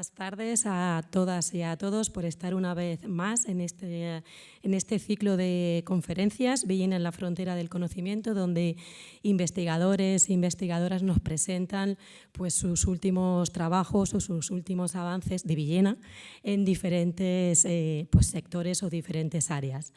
buenas tardes a todas y a todos por estar una vez más en este ciclo de conferencias Villena en la frontera del conocimiento, donde investigadores e investigadoras nos presentan pues, sus últimos trabajos o sus últimos avances de Villena en diferentes pues, sectores o diferentes áreas.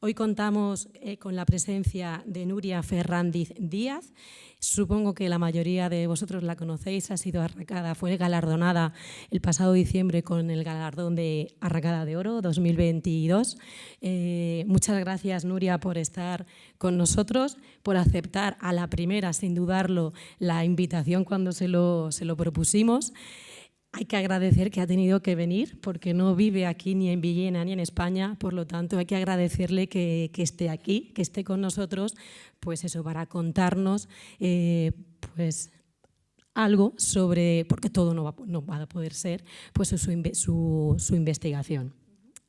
Hoy contamos con la presencia de Nuria Ferrandiz Díaz. Supongo que la mayoría de vosotros la conocéis, ha sido Arracada, fue galardonada el pasado diciembre con el galardón de Arracada de Oro 2022. Muchas gracias, Nuria, por estar con nosotros, por aceptar a la primera, sin dudarlo, la invitación cuando se lo propusimos. Hay que agradecer que ha tenido que venir porque no vive aquí ni en Villena ni en España, por lo tanto hay que agradecerle que esté aquí, que esté con nosotros, pues eso, para contarnos pues algo sobre, porque todo no va a poder ser, pues su investigación.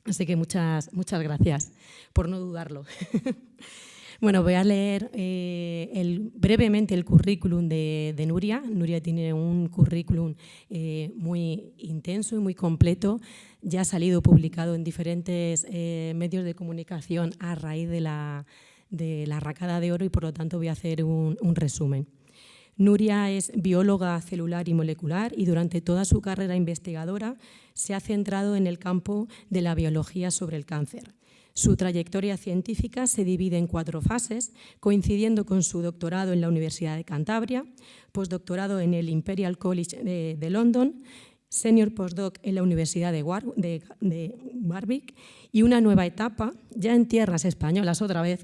Así que muchas gracias por no dudarlo. Bueno, voy a leer brevemente el currículum de Nuria. Nuria tiene un currículum muy intenso y muy completo. Ya ha salido publicado en diferentes medios de comunicación a raíz de la Arracada de Oro y, por lo tanto, voy a hacer un resumen. Nuria es bióloga celular y molecular y durante toda su carrera investigadora se ha centrado en el campo de la biología sobre el cáncer. Su trayectoria científica se divide en 4 fases, coincidiendo con su doctorado en la Universidad de Cantabria, postdoctorado en el Imperial College de London, senior postdoc en la Universidad de Warwick y una nueva etapa, ya en tierras españolas otra vez,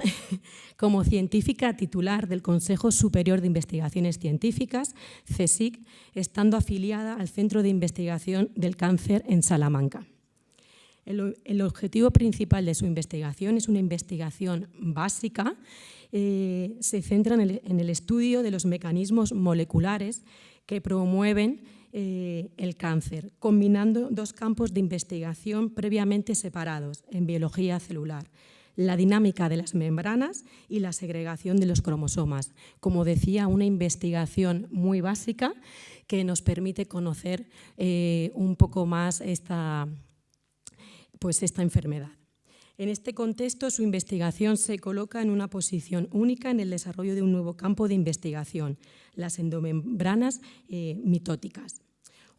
como científica titular del Consejo Superior de Investigaciones Científicas, CSIC, estando afiliada al Centro de Investigación del Cáncer en Salamanca. El objetivo principal de su investigación es una investigación básica, se centra en el estudio de los mecanismos moleculares que promueven el cáncer, combinando 2 campos de investigación previamente separados en biología celular: la dinámica de las membranas y la segregación de los cromosomas. Como decía, una investigación muy básica que nos permite conocer un poco más esta enfermedad. En este contexto, su investigación se coloca en una posición única en el desarrollo de un nuevo campo de investigación, las endomembranas mitóticas.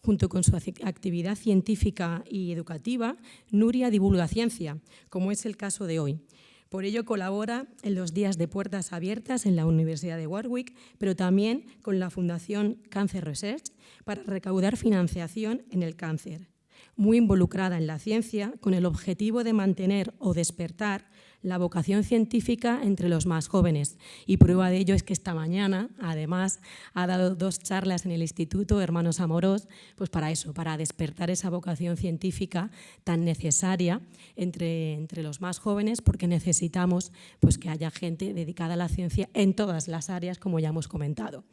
Junto con su actividad científica y educativa, Nuria divulga ciencia, como es el caso de hoy. Por ello colabora en los días de puertas abiertas en la Universidad de Warwick, pero también con la Fundación Cancer Research para recaudar financiación en el cáncer. Muy involucrada en la ciencia, con el objetivo de mantener o despertar la vocación científica entre los más jóvenes. Y prueba de ello es que esta mañana, además, ha dado 2 charlas en el Instituto Hermanos Amorós, pues para eso, para despertar esa vocación científica tan necesaria entre los más jóvenes, porque necesitamos pues, que haya gente dedicada a la ciencia en todas las áreas, como ya hemos comentado.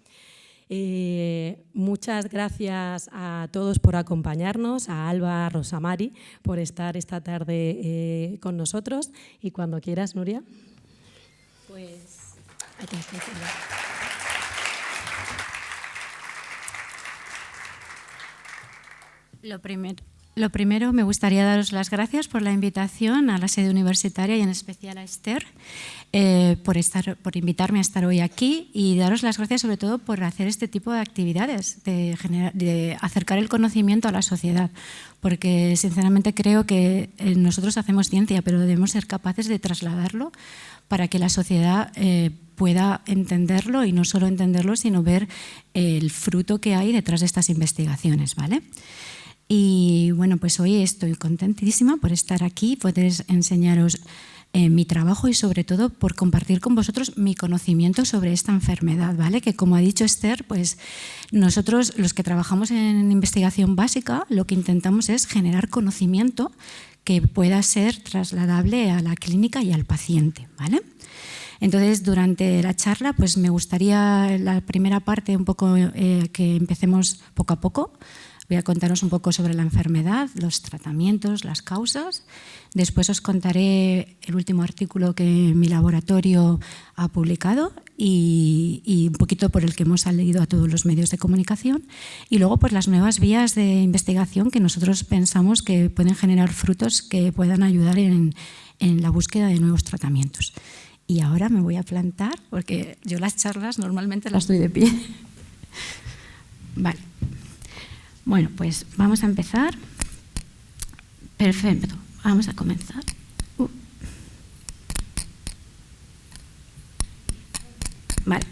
Muchas gracias a todos por acompañarnos, a Alba, a Rosamari, por estar esta tarde con nosotros. Y cuando quieras, Nuria. Pues aquí estoy. Lo primero, me gustaría daros las gracias por la invitación a la sede universitaria y en especial a Esther por invitarme a estar hoy aquí, y daros las gracias sobre todo por hacer este tipo de actividades, de acercar el conocimiento a la sociedad, porque sinceramente creo que nosotros hacemos ciencia, pero debemos ser capaces de trasladarlo para que la sociedad pueda entenderlo, y no solo entenderlo, sino ver el fruto que hay detrás de estas investigaciones, ¿vale? Y bueno, pues hoy estoy contentísima por estar aquí, poder enseñaros mi trabajo y sobre todo por compartir con vosotros mi conocimiento sobre esta enfermedad, ¿vale? Que, como ha dicho Esther, pues nosotros los que trabajamos en investigación básica lo que intentamos es generar conocimiento que pueda ser trasladable a la clínica y al paciente, ¿vale? Entonces, durante la charla, pues me gustaría la primera parte un poco que empecemos poco a poco, Voy a contaros un poco sobre la enfermedad, los tratamientos, las causas. Después os contaré el último artículo que mi laboratorio ha publicado y un poquito por el que hemos leído a todos los medios de comunicación. Y luego pues las nuevas vías de investigación que nosotros pensamos que pueden generar frutos que puedan ayudar en la búsqueda de nuevos tratamientos. Y ahora me voy a plantar porque yo las charlas normalmente las doy de pie. Vale. Bueno, pues vamos a empezar. Perfecto, vamos a comenzar. Vale.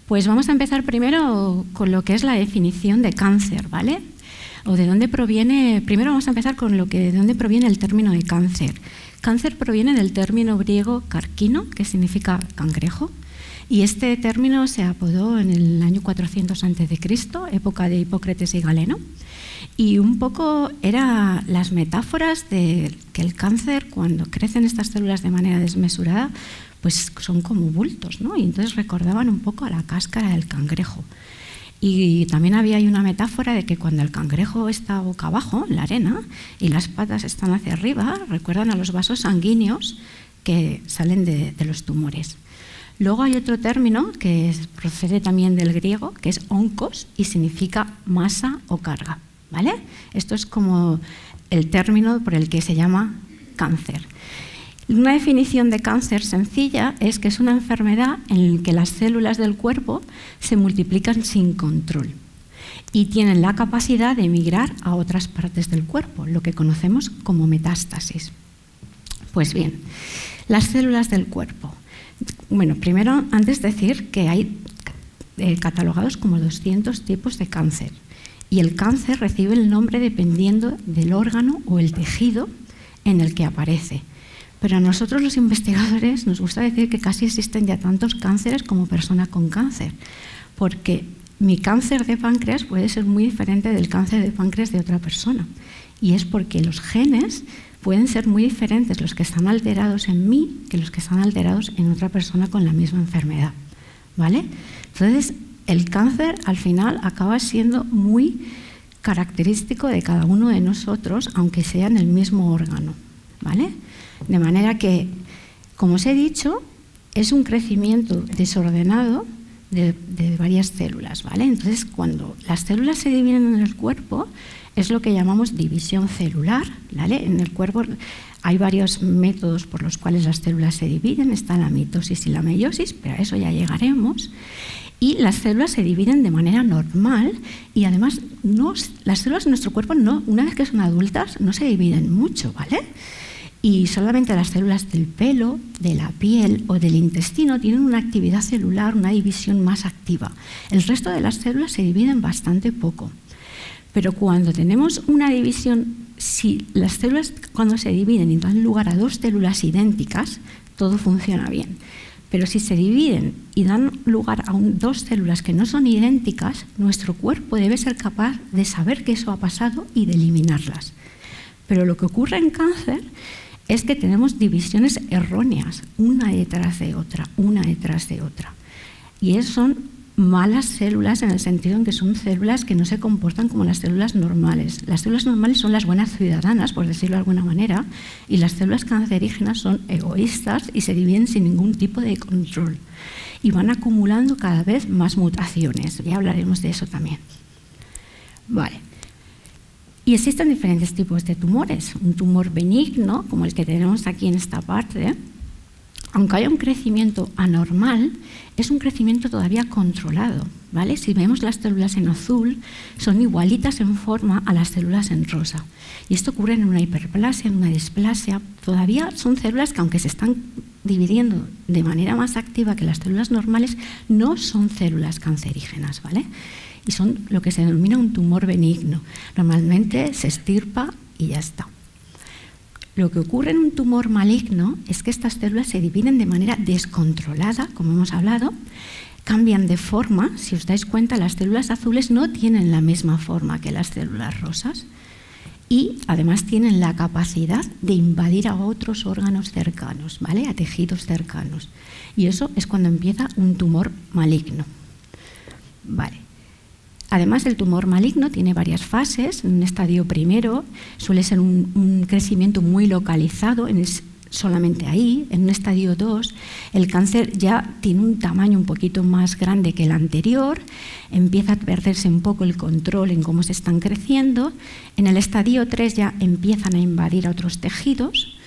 Pues vamos a empezar primero con lo que es la definición de cáncer, ¿vale? O de dónde proviene. Primero vamos a empezar con de dónde proviene el término de cáncer. Cáncer proviene del término griego carquino, que significa cangrejo. Y este término se apodó en el año 400 a.C., época de Hipócrates y Galeno. Y un poco eran las metáforas de que el cáncer, cuando crecen estas células de manera desmesurada, pues son como bultos, ¿no? Y entonces recordaban un poco a la cáscara del cangrejo. Y también había ahí una metáfora de que cuando el cangrejo está boca abajo en la arena y las patas están hacia arriba, recuerdan a los vasos sanguíneos que salen de los tumores. Luego hay otro término que procede también del griego, que es onkos, y significa masa o carga, ¿vale? Esto es como el término por el que se llama cáncer. Una definición de cáncer sencilla es que es una enfermedad en la que las células del cuerpo se multiplican sin control y tienen la capacidad de emigrar a otras partes del cuerpo, lo que conocemos como metástasis. Pues bien, las células del cuerpo. Bueno, primero, antes decir que hay catalogados como 200 tipos de cáncer y el cáncer recibe el nombre dependiendo del órgano o el tejido en el que aparece. Pero a nosotros los investigadores nos gusta decir que casi existen ya tantos cánceres como persona con cáncer, porque mi cáncer de páncreas puede ser muy diferente del cáncer de páncreas de otra persona. Y es porque los genes pueden ser muy diferentes los que están alterados en mí que los que están alterados en otra persona con la misma enfermedad, ¿vale? Entonces, el cáncer al final acaba siendo muy característico de cada uno de nosotros, aunque sea en el mismo órgano, ¿vale? De manera que, como os he dicho, es un crecimiento desordenado de varias células, ¿vale? Entonces, cuando las células se dividen en el cuerpo, es lo que llamamos división celular, ¿vale? En el cuerpo hay varios métodos por los cuales las células se dividen, está la mitosis y la meiosis, pero a eso ya llegaremos. Y las células se dividen de manera normal y además las células de nuestro cuerpo, una vez que son adultas, no se dividen mucho, ¿vale? Y solamente las células del pelo, de la piel o del intestino tienen una actividad celular, una división más activa. El resto de las células se dividen bastante poco. Pero cuando tenemos una división, si las células cuando se dividen y dan lugar a dos células idénticas, todo funciona bien. Pero si se dividen y dan lugar a dos células que no son idénticas, nuestro cuerpo debe ser capaz de saber que eso ha pasado y de eliminarlas. Pero lo que ocurre en cáncer es que tenemos divisiones erróneas, una detrás de otra, una detrás de otra. Y son malas células en el sentido en que son células que no se comportan como las células normales. Las células normales son las buenas ciudadanas, por decirlo de alguna manera, y las células cancerígenas son egoístas y se dividen sin ningún tipo de control. Y van acumulando cada vez más mutaciones. Ya hablaremos de eso también. Vale. Y existen diferentes tipos de tumores. Un tumor benigno, como el que tenemos aquí en esta parte, aunque haya un crecimiento anormal, es un crecimiento todavía controlado, ¿vale? Si vemos las células en azul, son igualitas en forma a las células en rosa. Y esto ocurre en una hiperplasia, en una displasia. Todavía son células que, aunque se están dividiendo de manera más activa que las células normales, no son células cancerígenas, ¿vale? Y son lo que se denomina un tumor benigno. Normalmente se extirpa y ya está. Lo que ocurre en un tumor maligno es que estas células se dividen de manera descontrolada, como hemos hablado, cambian de forma. Si os dais cuenta, las células azules no tienen la misma forma que las células rosas y además tienen la capacidad de invadir a otros órganos cercanos, ¿vale? A tejidos cercanos. Y eso es cuando empieza un tumor maligno. Vale. Además, el tumor maligno tiene varias fases. En un estadio primero suele ser un crecimiento muy localizado, solamente ahí. En un estadio 2, el cáncer ya tiene un tamaño un poquito más grande que el anterior, empieza a perderse un poco el control en cómo se están creciendo. En el estadio 3 ya empiezan a invadir a otros tejidos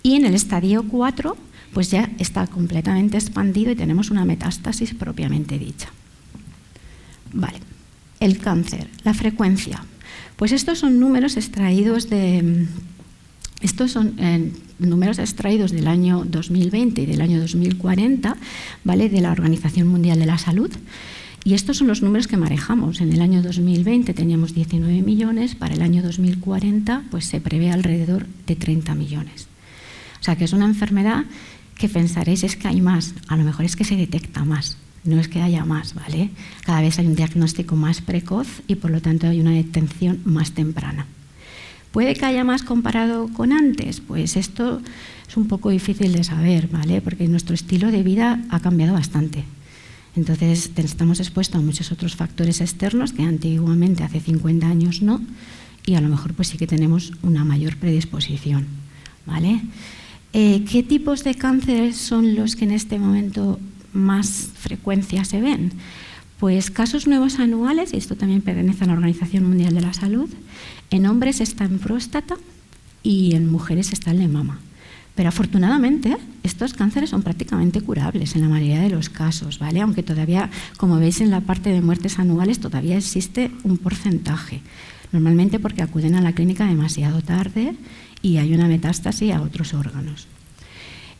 y en el estadio 4 pues ya está completamente expandido y tenemos una metástasis propiamente dicha. Vale, el cáncer, la frecuencia. Pues estos son números extraídos del año 2020 y del año 2040, ¿vale?, de la Organización Mundial de la Salud. Y estos son los números que manejamos. En el año 2020 teníamos 19 millones, para el año 2040 pues se prevé alrededor de 30 millones. O sea que es una enfermedad que pensaréis es que hay más, a lo mejor es que se detecta más, no es que haya más, ¿vale? Cada vez hay un diagnóstico más precoz y por lo tanto hay una detección más temprana. ¿Puede que haya más comparado con antes? Pues esto es un poco difícil de saber, ¿vale? Porque nuestro estilo de vida ha cambiado bastante. Entonces estamos expuestos a muchos otros factores externos que antiguamente, hace 50 años, no, y a lo mejor pues sí que tenemos una mayor predisposición, ¿vale? ¿Qué tipos de cánceres son los que en este momento más frecuencia se ven? Pues casos nuevos anuales, y esto también pertenece a la Organización Mundial de la Salud, en hombres está en próstata y en mujeres está el de mama. Pero afortunadamente estos cánceres son prácticamente curables en la mayoría de los casos, ¿vale? Aunque todavía, como veis en la parte de muertes anuales, todavía existe un porcentaje. Normalmente porque acuden a la clínica demasiado tarde y hay una metástasis a otros órganos.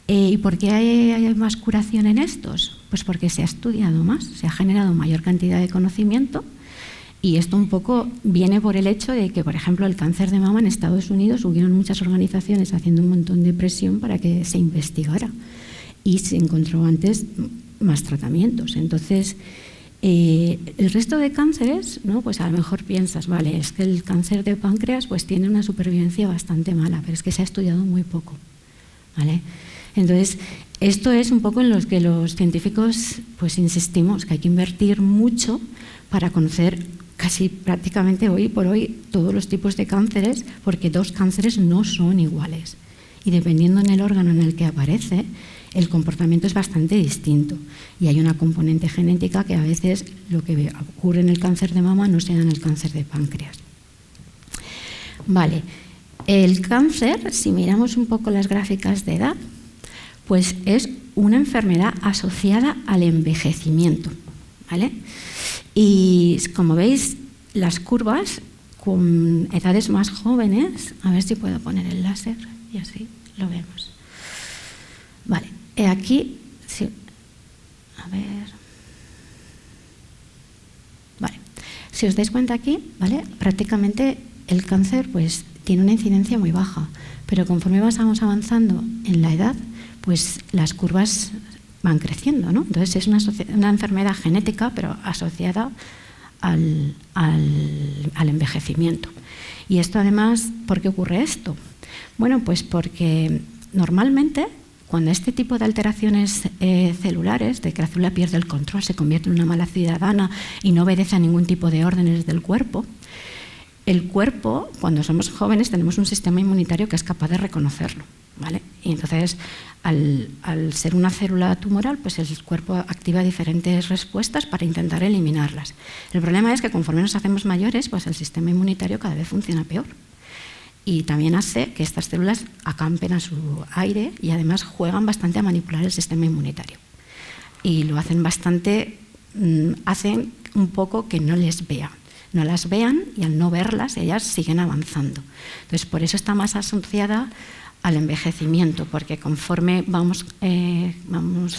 ¿Y por qué hay más curación en estos? Pues porque se ha estudiado más, se ha generado mayor cantidad de conocimiento y esto un poco viene por el hecho de que, por ejemplo, el cáncer de mama en Estados Unidos hubieron muchas organizaciones haciendo un montón de presión para que se investigara y se encontró antes más tratamientos. Entonces, el resto de cánceres, ¿no? Pues a lo mejor piensas, vale, es que el cáncer de páncreas pues tiene una supervivencia bastante mala, pero es que se ha estudiado muy poco, ¿vale? Entonces, esto es un poco en lo que los científicos pues insistimos, que hay que invertir mucho para conocer casi prácticamente hoy por hoy todos los tipos de cánceres, porque 2 cánceres no son iguales. Y dependiendo en el órgano en el que aparece, el comportamiento es bastante distinto. Y hay una componente genética que a veces lo que ocurre en el cáncer de mama no se da en el cáncer de páncreas. Vale, el cáncer, si miramos un poco las gráficas de edad, pues es una enfermedad asociada al envejecimiento, ¿vale? Y como veis, las curvas con edades más jóvenes, a ver si puedo poner el láser y así lo vemos. Vale, aquí, sí, a ver, vale, si os dais cuenta aquí, ¿vale? Prácticamente el cáncer pues tiene una incidencia muy baja, pero conforme vamos avanzando en la edad, pues las curvas van creciendo, ¿no? Entonces es una enfermedad genética, pero asociada al envejecimiento. Y esto además, ¿por qué ocurre esto? Bueno, pues porque normalmente cuando este tipo de alteraciones celulares, de que la célula pierde el control, se convierte en una mala ciudadana y no obedece a ningún tipo de órdenes del cuerpo, el cuerpo, cuando somos jóvenes, tenemos un sistema inmunitario que es capaz de reconocerlo, ¿vale? Y entonces, al ser una célula tumoral, pues el cuerpo activa diferentes respuestas para intentar eliminarlas. El problema es que conforme nos hacemos mayores, pues el sistema inmunitario cada vez funciona peor. Y también hace que estas células acampen a su aire y además juegan bastante a manipular el sistema inmunitario. Y lo hacen bastante, hacen un poco que no les vean. No las vean y al no verlas ellas siguen avanzando. Entonces por eso está más asociada al envejecimiento, porque conforme vamos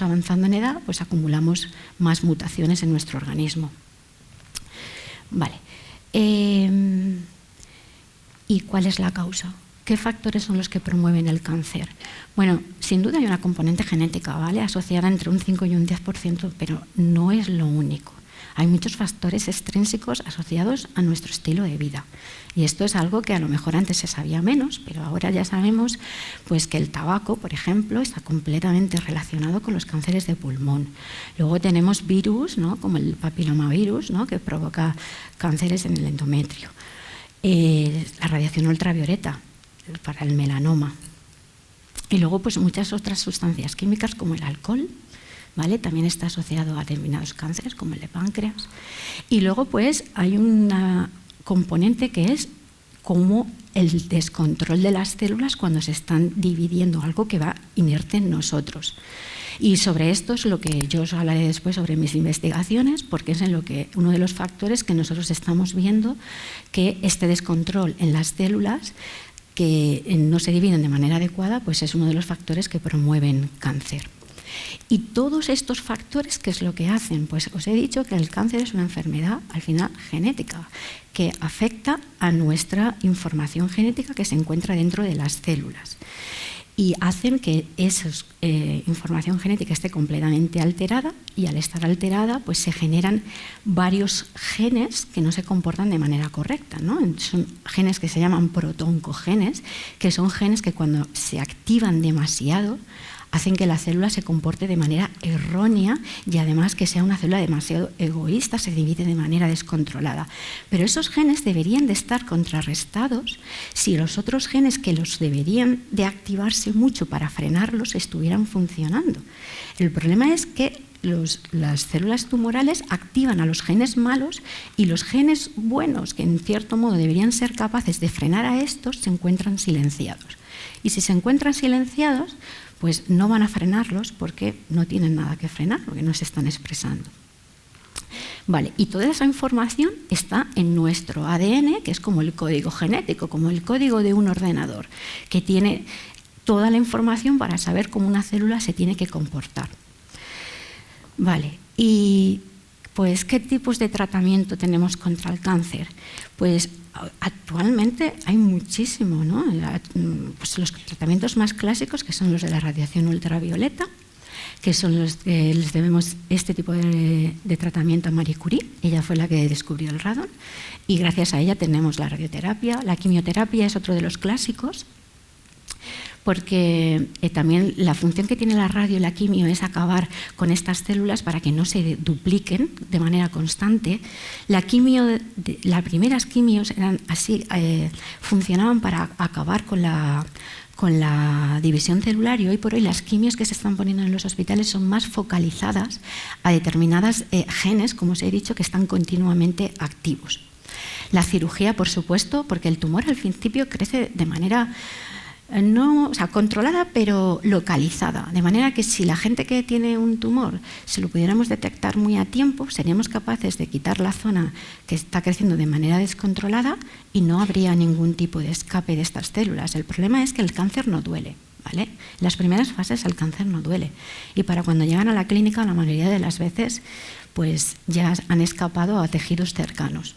avanzando en edad, pues acumulamos más mutaciones en nuestro organismo. Vale. ¿Y cuál es la causa? ¿Qué factores son los que promueven el cáncer? Bueno, sin duda hay una componente genética, ¿vale?, asociada entre un 5 y un 10%, pero no es lo único. hay muchos factores extrínsecos asociados a nuestro estilo de vida. Y esto es algo que a lo mejor antes se sabía menos, pero ahora ya sabemos pues, que el tabaco, por ejemplo, está completamente relacionado con los cánceres de pulmón. Luego tenemos virus, ¿no?, como el papilomavirus, ¿no?, que provoca cánceres en el endometrio. La radiación ultravioleta para el melanoma. Y luego pues, muchas otras sustancias químicas como el alcohol, ¿vale?, también está asociado a determinados cánceres como el de páncreas. Y luego pues, hay una componente que es como el descontrol de las células cuando se están dividiendo, algo que va inerte en nosotros. Y sobre esto es lo que yo os hablaré después sobre mis investigaciones, porque es en lo que uno de los factores que nosotros estamos viendo que este descontrol en las células que no se dividen de manera adecuada, pues es uno de los factores que promueven cáncer. Y todos estos factores, ¿qué es lo que hacen? Pues os he dicho que el cáncer es una enfermedad, al final, genética, que afecta a nuestra información genética que se encuentra dentro de las células. Y hacen que esa información genética esté completamente alterada, y al estar alterada pues se generan varios genes que no se comportan de manera correcta, ¿no? Son genes que se llaman protoncogenes, que son genes que cuando se activan demasiado hacen que la célula se comporte de manera errónea y además que sea una célula demasiado egoísta, se divide de manera descontrolada. Pero esos genes deberían de estar contrarrestados si los otros genes que los deberían de activarse mucho para frenarlos estuvieran funcionando. El problema es que las células tumorales activan a los genes malos y los genes buenos, que en cierto modo deberían ser capaces de frenar a estos, se encuentran silenciados. Y si se encuentran silenciados, pues no van a frenarlos porque no tienen nada que frenar, porque no se están expresando. Vale, y toda esa información está en nuestro ADN, que es como el código genético, como el código de un ordenador, que tiene toda la información para saber cómo una célula se tiene que comportar. Vale, y pues ¿qué tipos de tratamiento tenemos contra el cáncer? Pues actualmente hay muchísimo, ¿no? Pues los tratamientos más clásicos, que son los de la radiación ultravioleta, que son los que les debemos este tipo de tratamiento a Marie Curie. Ella fue la que descubrió el radón y gracias a ella tenemos la radioterapia. La quimioterapia es otro de los clásicos, porque también la función que tiene la radio y la quimio es acabar con estas células para que no se dupliquen de manera constante. Las primeras quimios eran así, funcionaban para acabar con la división celular, y hoy por hoy las quimios que se están poniendo en los hospitales son más focalizadas a determinadas genes, como os he dicho, que están continuamente activos. La cirugía, por supuesto, porque el tumor al principio crece de manera controlada pero localizada, de manera que si la gente que tiene un tumor se lo pudiéramos detectar muy a tiempo, seríamos capaces de quitar la zona que está creciendo de manera descontrolada y no habría ningún tipo de escape de estas células. El problema es que el cáncer no duele, ¿vale? En las primeras fases el cáncer no duele y para cuando llegan a la clínica la mayoría de las veces pues ya han escapado a tejidos cercanos.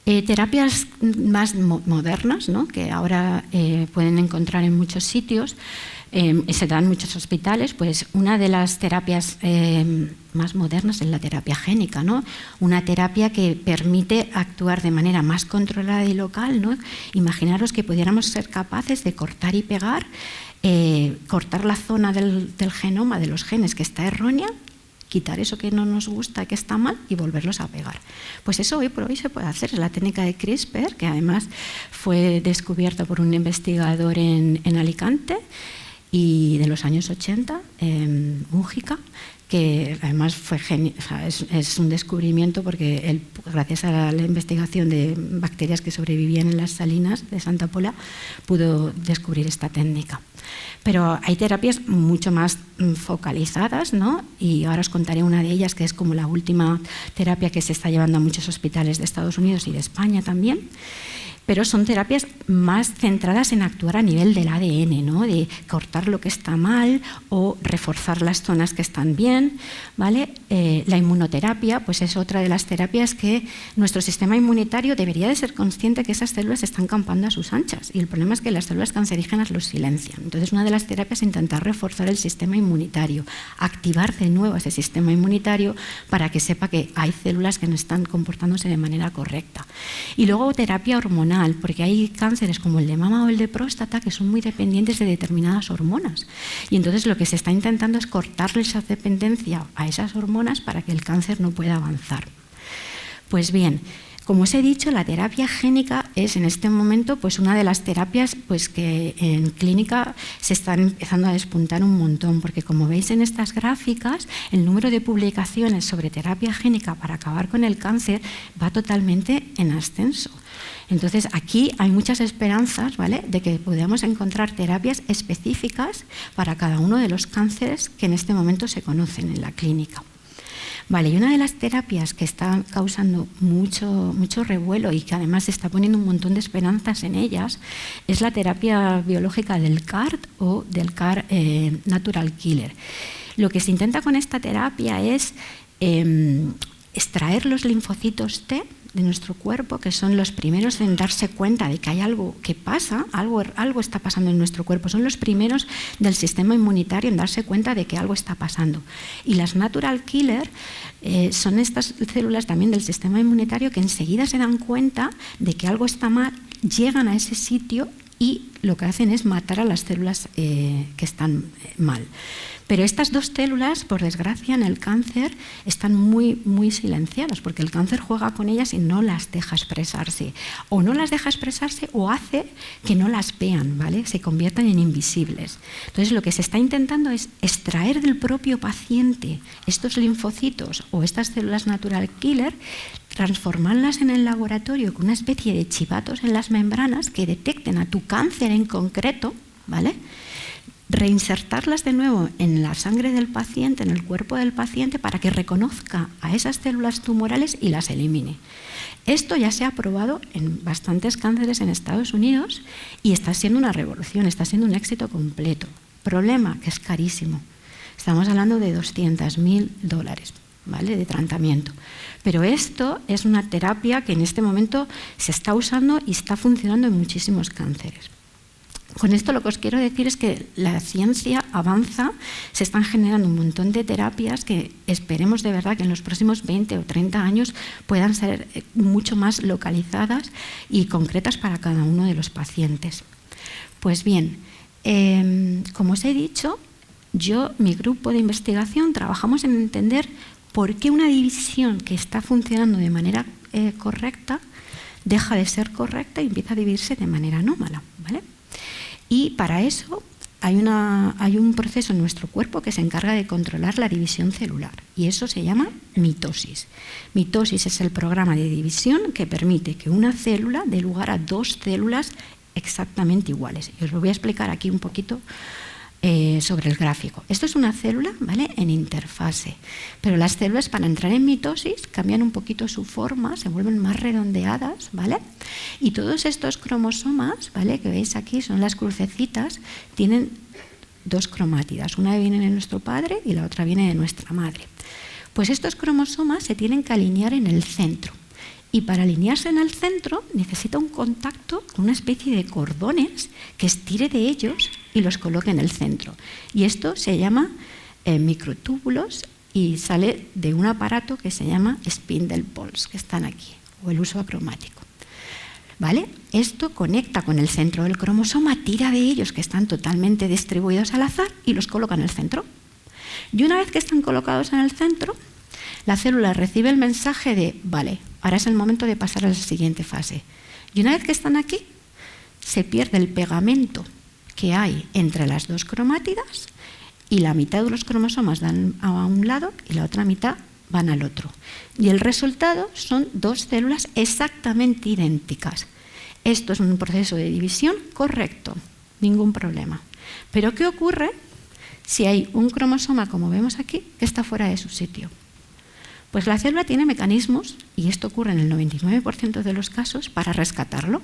Terapias más modernas, ¿no?, que ahora pueden encontrar en muchos sitios, se dan en muchos hospitales, pues una de las terapias más modernas es la terapia génica, ¿no? Una terapia que permite actuar de manera más controlada y local, ¿no? Imaginaros que pudiéramos ser capaces de cortar y pegar, cortar la zona del genoma de los genes que está errónea, quitar eso que no nos gusta, que está mal, y volverlos a pegar. Pues eso hoy por hoy se puede hacer, es la técnica de CRISPR, que además fue descubierta por un investigador en Alicante y de los años 80, Mújica, que además fue es un descubrimiento porque él, gracias a la investigación de bacterias que sobrevivían en las salinas de Santa Pola, pudo descubrir esta técnica. Pero hay terapias mucho más focalizadas, ¿no? Y ahora os contaré una de ellas, que es como la última terapia que se está llevando a muchos hospitales de Estados Unidos y de España también. pero son terapias más centradas en actuar a nivel del ADN, ¿no? De cortar lo que está mal o reforzar las zonas que están bien, ¿vale? La inmunoterapia pues es otra de las terapias que nuestro sistema inmunitario debería de ser consciente que esas células están campando a sus anchas, y el problema es que las células cancerígenas los silencian. Entonces, una de las terapias es intentar reforzar el sistema inmunitario, activar de nuevo ese sistema inmunitario para que sepa que hay células que no están comportándose de manera correcta. Y luego terapia hormonal, porque hay cánceres como el de mama o el de próstata que son muy dependientes de determinadas hormonas. Y entonces lo que se está intentando es cortarle esa dependencia a esas hormonas para que el cáncer no pueda avanzar. Pues bien, como os he dicho, la terapia génica es en este momento pues una de las terapias pues que en clínica se están empezando a despuntar un montón, porque como veis en estas gráficas, el número de publicaciones sobre terapia génica para acabar con el cáncer va totalmente en ascenso. Entonces, aquí hay muchas esperanzas, ¿vale?, de que podamos encontrar terapias específicas para cada uno de los cánceres que en este momento se conocen en la clínica. Vale, y una de las terapias que está causando mucho revuelo y que además se está poniendo un montón de esperanzas en ellas es la terapia biológica del CAR o del CAR Natural Killer. Lo que se intenta con esta terapia es extraer los linfocitos T de nuestro cuerpo, que son los primeros en darse cuenta de que hay algo que pasa, algo está pasando en nuestro cuerpo. Son los primeros del sistema inmunitario en darse cuenta de que algo está pasando. Y las natural killer son estas células también del sistema inmunitario que enseguida se dan cuenta de que algo está mal, llegan a ese sitio y lo que hacen es matar a las células que están mal. Pero estas dos células, por desgracia, en el cáncer están muy silenciadas, porque el cáncer juega con ellas y no las deja expresarse. O no las deja expresarse o hace que no las vean, ¿vale? Se conviertan en invisibles. Entonces, lo que se está intentando es extraer del propio paciente estos linfocitos o estas células natural killer, transformarlas en el laboratorio con una especie de chivatos en las membranas que detecten a tu cáncer en concreto, ¿vale?, reinsertarlas de nuevo en la sangre del paciente, en el cuerpo del paciente, para que reconozca a esas células tumorales y las elimine. Esto ya se ha probado en bastantes cánceres en Estados Unidos y está siendo una revolución, está siendo un éxito completo. Problema, que es carísimo. Estamos hablando de $200.000, ¿vale?, de tratamiento. Pero esto es una terapia que en este momento se está usando y está funcionando en muchísimos cánceres. Con esto lo que os quiero decir es que la ciencia avanza, se están generando un montón de terapias que esperemos de verdad que en los próximos 20 o 30 años puedan ser mucho más localizadas y concretas para cada uno de los pacientes. Pues bien, como os he dicho, mi grupo de investigación trabajamos en entender por qué una división que está funcionando de manera correcta deja de ser correcta y empieza a dividirse de manera anómala, ¿vale? Y para eso hay un proceso en nuestro cuerpo que se encarga de controlar la división celular y eso se llama mitosis. Mitosis es el programa de división que permite que una célula dé lugar a dos células exactamente iguales. Y os lo voy a explicar aquí un poquito sobre el gráfico. Esto es una célula, ¿vale?, en interfase, pero las células para entrar en mitosis cambian un poquito su forma, se vuelven más redondeadas, ¿vale? Y todos estos cromosomas, ¿vale?, que veis aquí son las crucecitas, tienen dos cromátidas, una viene de nuestro padre y la otra viene de nuestra madre. Pues estos cromosomas se tienen que alinear en el centro. Y para alinearse en el centro necesita un contacto con una especie de cordones que estire de ellos y los coloque en el centro. Y esto se llama microtúbulos y sale de un aparato que se llama spindle poles, que están aquí, o el uso acromático. ¿Vale? Esto conecta con el centro del cromosoma, tira de ellos que están totalmente distribuidos al azar y los coloca en el centro. Y una vez que están colocados en el centro, la célula recibe el mensaje de, vale, ahora es el momento de pasar a la siguiente fase. Y una vez que están aquí, se pierde el pegamento que hay entre las dos cromátidas y la mitad de los cromosomas dan a un lado y la otra mitad van al otro. Y el resultado son dos células exactamente idénticas. Esto es un proceso de división correcto, ningún problema. Pero ¿qué ocurre si hay un cromosoma, como vemos aquí, que está fuera de su sitio? Pues la célula tiene mecanismos, y esto ocurre en el 99% de los casos, para rescatarlo.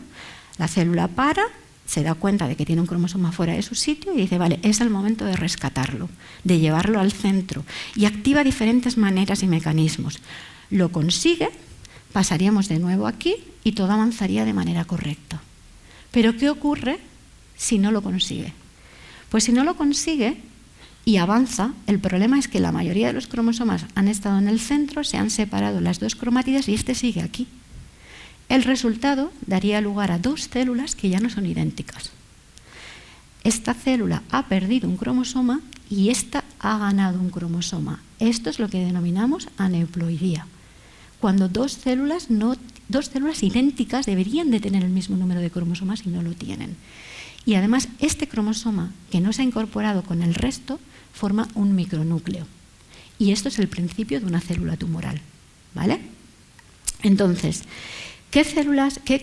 La célula para, se da cuenta de que tiene un cromosoma fuera de su sitio y dice, vale, es el momento de rescatarlo, de llevarlo al centro, y activa diferentes maneras y mecanismos. Lo consigue, pasaríamos de nuevo aquí y todo avanzaría de manera correcta. Pero ¿qué ocurre si no lo consigue? Pues si no lo consigue y avanza, el problema es que la mayoría de los cromosomas han estado en el centro, se han separado las dos cromátidas y este sigue aquí. El resultado daría lugar a dos células que ya no son idénticas. Esta célula ha perdido un cromosoma y esta ha ganado un cromosoma. Esto es lo que denominamos aneuploidía. Cuando dos células idénticas deberían de tener el mismo número de cromosomas y no lo tienen. Y además este cromosoma que no se ha incorporado con el resto forma un micronúcleo. Y esto es el principio de una célula tumoral, ¿vale? Entonces, ¿qué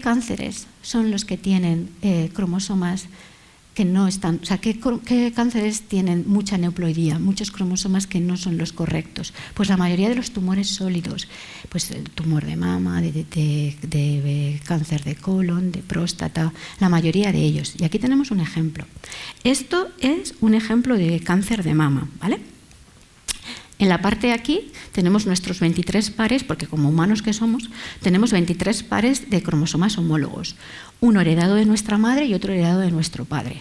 cánceres son los que tienen cromosomas que no están, o sea, ¿qué cánceres tienen mucha aneuploidía, muchos cromosomas que no son los correctos? Pues la mayoría de los tumores sólidos, pues el tumor de mama, de cáncer de colon, de próstata, la mayoría de ellos. Y aquí tenemos un ejemplo. Esto es un ejemplo de cáncer de mama, ¿vale? En la parte de aquí tenemos nuestros 23 pares, porque como humanos que somos, tenemos 23 pares de cromosomas homólogos. Uno heredado de nuestra madre y otro heredado de nuestro padre,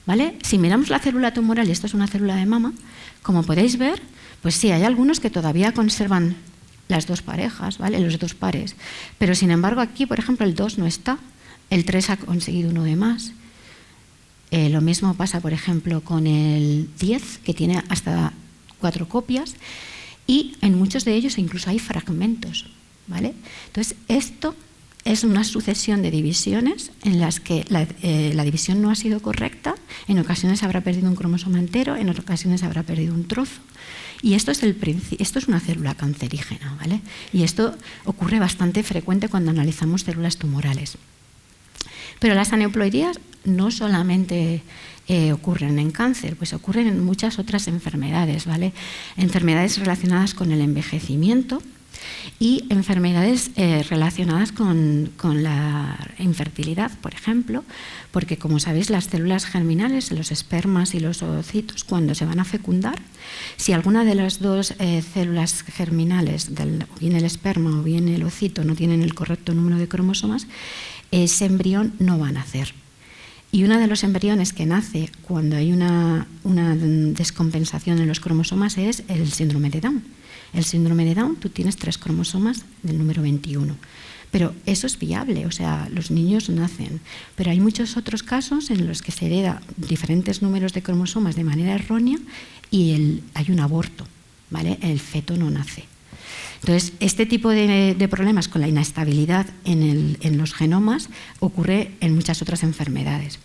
¿vale? Si miramos la célula tumoral, y esto es una célula de mama, como podéis ver, pues sí, hay algunos que todavía conservan las dos parejas, ¿vale? Los dos pares. Pero sin embargo aquí, por ejemplo, el 2 no está, el 3 ha conseguido uno de más. Lo mismo pasa, por ejemplo, con el 10, que tiene hasta 4 copias, y en muchos de ellos incluso hay fragmentos, ¿vale? Entonces, esto es una sucesión de divisiones en las que la división no ha sido correcta, en ocasiones habrá perdido un cromosoma entero, en otras ocasiones habrá perdido un trozo, y esto es una célula cancerígena, ¿vale? Y esto ocurre bastante frecuente cuando analizamos células tumorales. Pero las aneuploidías no solamente ocurren en cáncer, pues ocurren en muchas otras enfermedades, ¿vale? Enfermedades relacionadas con el envejecimiento y enfermedades relacionadas con la infertilidad, por ejemplo, porque como sabéis las células germinales, los espermas y los ovocitos, cuando se van a fecundar, si alguna de las dos células germinales, o bien el esperma o bien el ovocito, no tienen el correcto número de cromosomas, ese embrión no va a nacer. Y uno de los embriones que nace cuando hay una descompensación en los cromosomas es el síndrome de Down. El síndrome de Down, tú tienes 3 cromosomas del número 21. Pero eso es viable, o sea, los niños nacen. Pero hay muchos otros casos en los que se hereda diferentes números de cromosomas de manera errónea y hay un aborto, ¿vale? El feto no nace. Entonces, este tipo de problemas con la inestabilidad en los genomas ocurre en muchas otras enfermedades.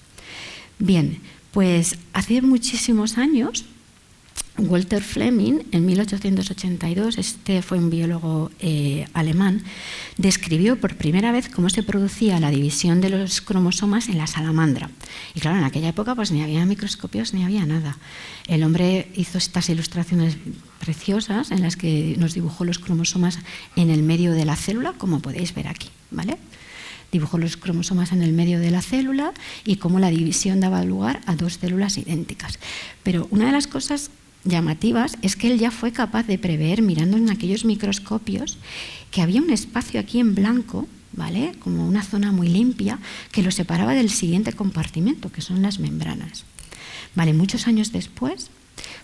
Bien, pues hace muchísimos años, Walter Fleming, en 1882, este fue un biólogo alemán, describió por primera vez cómo se producía la división de los cromosomas en la salamandra. Y claro, en aquella época pues ni había microscopios ni había nada. El hombre hizo estas ilustraciones preciosas en las que nos dibujó los cromosomas en el medio de la célula, como podéis ver aquí, ¿vale? Dibujó los cromosomas en el medio de la célula y cómo la división daba lugar a 2 células idénticas. Pero una de las cosas llamativas es que él ya fue capaz de prever, mirando en aquellos microscopios, que había un espacio aquí en blanco, ¿vale? Como una zona muy limpia, que lo separaba del siguiente compartimento, que son las membranas. Vale, muchos años después,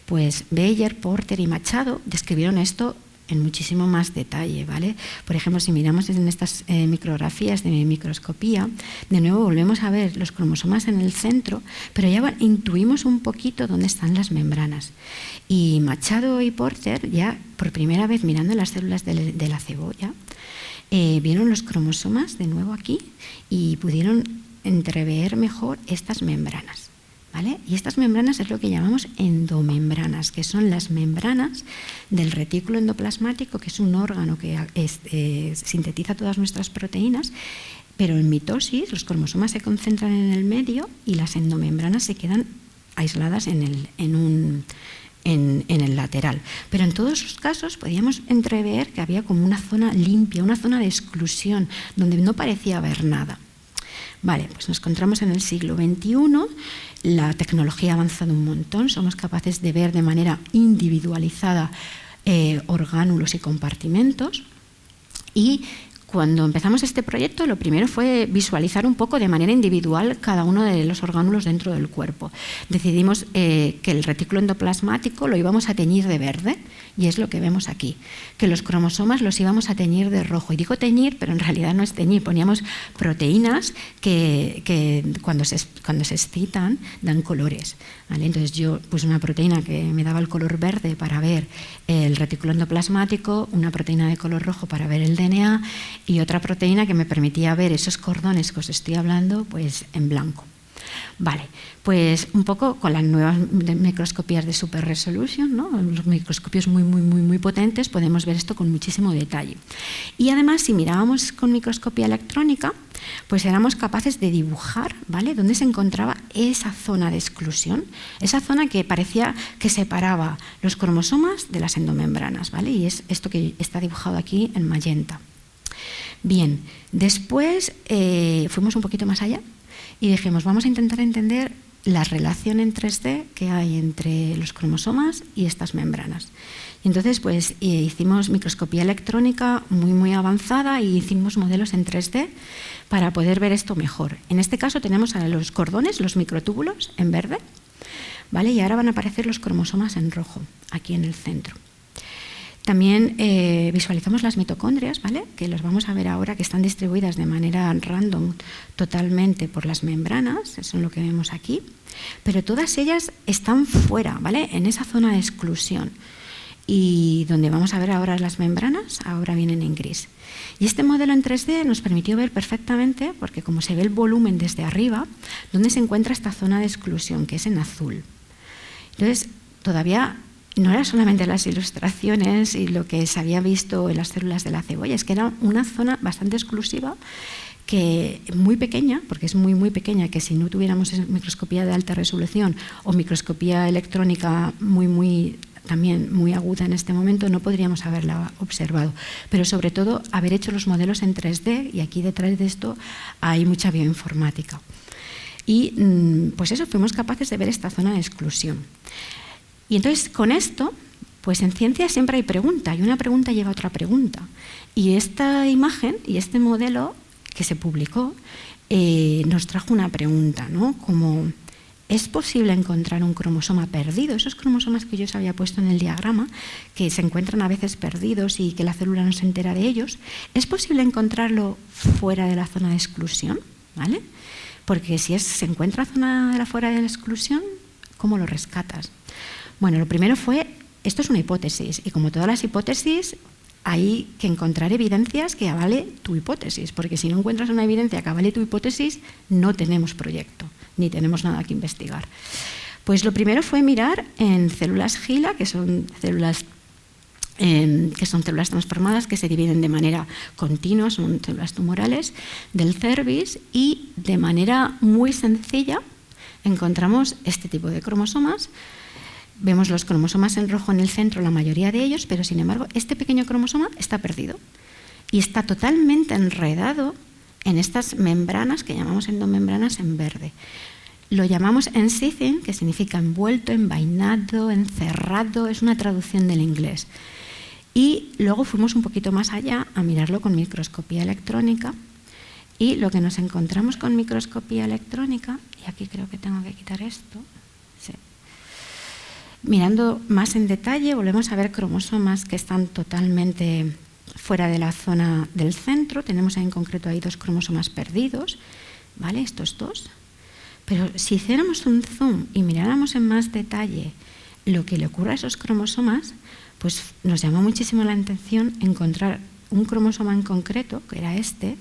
pues Bayer, Porter y Machado describieron esto en muchísimo más detalle, ¿vale? Por ejemplo, si miramos en estas micrografías de microscopía, de nuevo volvemos a ver los cromosomas en el centro, pero ya intuimos un poquito dónde están las membranas. Y Machado y Porter, ya por primera vez mirando las células de la cebolla, vieron los cromosomas de nuevo aquí y pudieron entrever mejor estas membranas, ¿vale? Y estas membranas es lo que llamamos endomembranas, que son las membranas del retículo endoplasmático, que es un órgano que sintetiza todas nuestras proteínas, pero en mitosis los cromosomas se concentran en el medio y las endomembranas se quedan aisladas en en el lateral. Pero en todos los casos podíamos entrever que había como una zona limpia, una zona de exclusión, donde no parecía haber nada. Vale, pues nos encontramos en el siglo XXI, la tecnología ha avanzado un montón, somos capaces de ver de manera individualizada orgánulos y compartimentos, y cuando empezamos este proyecto, lo primero fue visualizar un poco de manera individual cada uno de los orgánulos dentro del cuerpo. Decidimos que el retículo endoplasmático lo íbamos a teñir de verde, y es lo que vemos aquí, que los cromosomas los íbamos a teñir de rojo. Y digo teñir, pero en realidad no es teñir, poníamos proteínas que cuando se excitan dan colores, ¿vale? Entonces yo puse una proteína que me daba el color verde para ver el retículo endoplasmático, una proteína de color rojo para ver el DNA, y otra proteína que me permitía ver esos cordones que os estoy hablando pues en blanco. Vale, pues un poco con las nuevas microscopías de super resolution, ¿no? Los microscopios muy potentes, podemos ver esto con muchísimo detalle. Y además, si mirábamos con microscopía electrónica, pues éramos capaces de dibujar, ¿vale?, dónde se encontraba esa zona de exclusión, esa zona que parecía que separaba los cromosomas de las endomembranas, ¿vale? Y es esto que está dibujado aquí en magenta. Bien, después fuimos un poquito más allá y dijimos, vamos a intentar entender la relación en 3D que hay entre los cromosomas y estas membranas. Y entonces pues hicimos microscopía electrónica muy avanzada y hicimos modelos en 3D para poder ver esto mejor. En este caso tenemos a los cordones, los microtúbulos en verde, ¿vale? Y ahora van a aparecer los cromosomas en rojo, aquí en el centro. También visualizamos las mitocondrias, ¿vale?, que los vamos a ver ahora, que están distribuidas de manera random totalmente por las membranas, eso es lo que vemos aquí, pero todas ellas están fuera, ¿vale?, en esa zona de exclusión. Y donde vamos a ver ahora las membranas, ahora vienen en gris. Y este modelo en 3D nos permitió ver perfectamente, porque como se ve el volumen desde arriba, dónde se encuentra esta zona de exclusión, que es en azul. Entonces, todavía no era solamente las ilustraciones y lo que se había visto en las células de la cebolla, es que era una zona bastante exclusiva, que muy pequeña, porque es muy pequeña, que si no tuviéramos microscopía de alta resolución o microscopía electrónica también muy aguda en este momento, no podríamos haberla observado. Pero sobre todo haber hecho los modelos en 3D, y aquí detrás de esto hay mucha bioinformática. Y pues eso, fuimos capaces de ver esta zona de exclusión. Y entonces con esto, pues en ciencia siempre hay pregunta, y una pregunta lleva a otra pregunta. Y esta imagen y este modelo que se publicó nos trajo una pregunta, ¿no? Como, ¿es posible encontrar un cromosoma perdido? Esos cromosomas que yo os había puesto en el diagrama, que se encuentran a veces perdidos y que la célula no se entera de ellos, ¿es posible encontrarlo fuera de la zona de exclusión? ¿Vale? Porque si se encuentra fuera de la exclusión, ¿cómo lo rescatas? Bueno, lo primero fue, esto es una hipótesis, y como todas las hipótesis, hay que encontrar evidencias que avale tu hipótesis, porque si no encuentras una evidencia que avale tu hipótesis, no tenemos proyecto, ni tenemos nada que investigar. Pues lo primero fue mirar en células GILA, que son células transformadas que se dividen de manera continua, son células tumorales del cervix, y de manera muy sencilla encontramos este tipo de cromosomas. Vemos los cromosomas en rojo en el centro, la mayoría de ellos, pero sin embargo este pequeño cromosoma está perdido y está totalmente enredado en estas membranas que llamamos endomembranas en verde. Lo llamamos encysing, que significa envuelto, envainado, encerrado, es una traducción del inglés. Y luego fuimos un poquito más allá a mirarlo con microscopía electrónica, y lo que nos encontramos con microscopía electrónica, y aquí creo que tengo que quitar esto, sí. Mirando más en detalle, volvemos a ver cromosomas que están totalmente fuera de la zona del centro. Tenemos en concreto ahí 2 cromosomas perdidos, ¿vale? Estos 2. Pero si hiciéramos un zoom y miráramos en más detalle lo que le ocurre a esos cromosomas, pues nos llamó muchísimo la atención encontrar un cromosoma en concreto, que era este,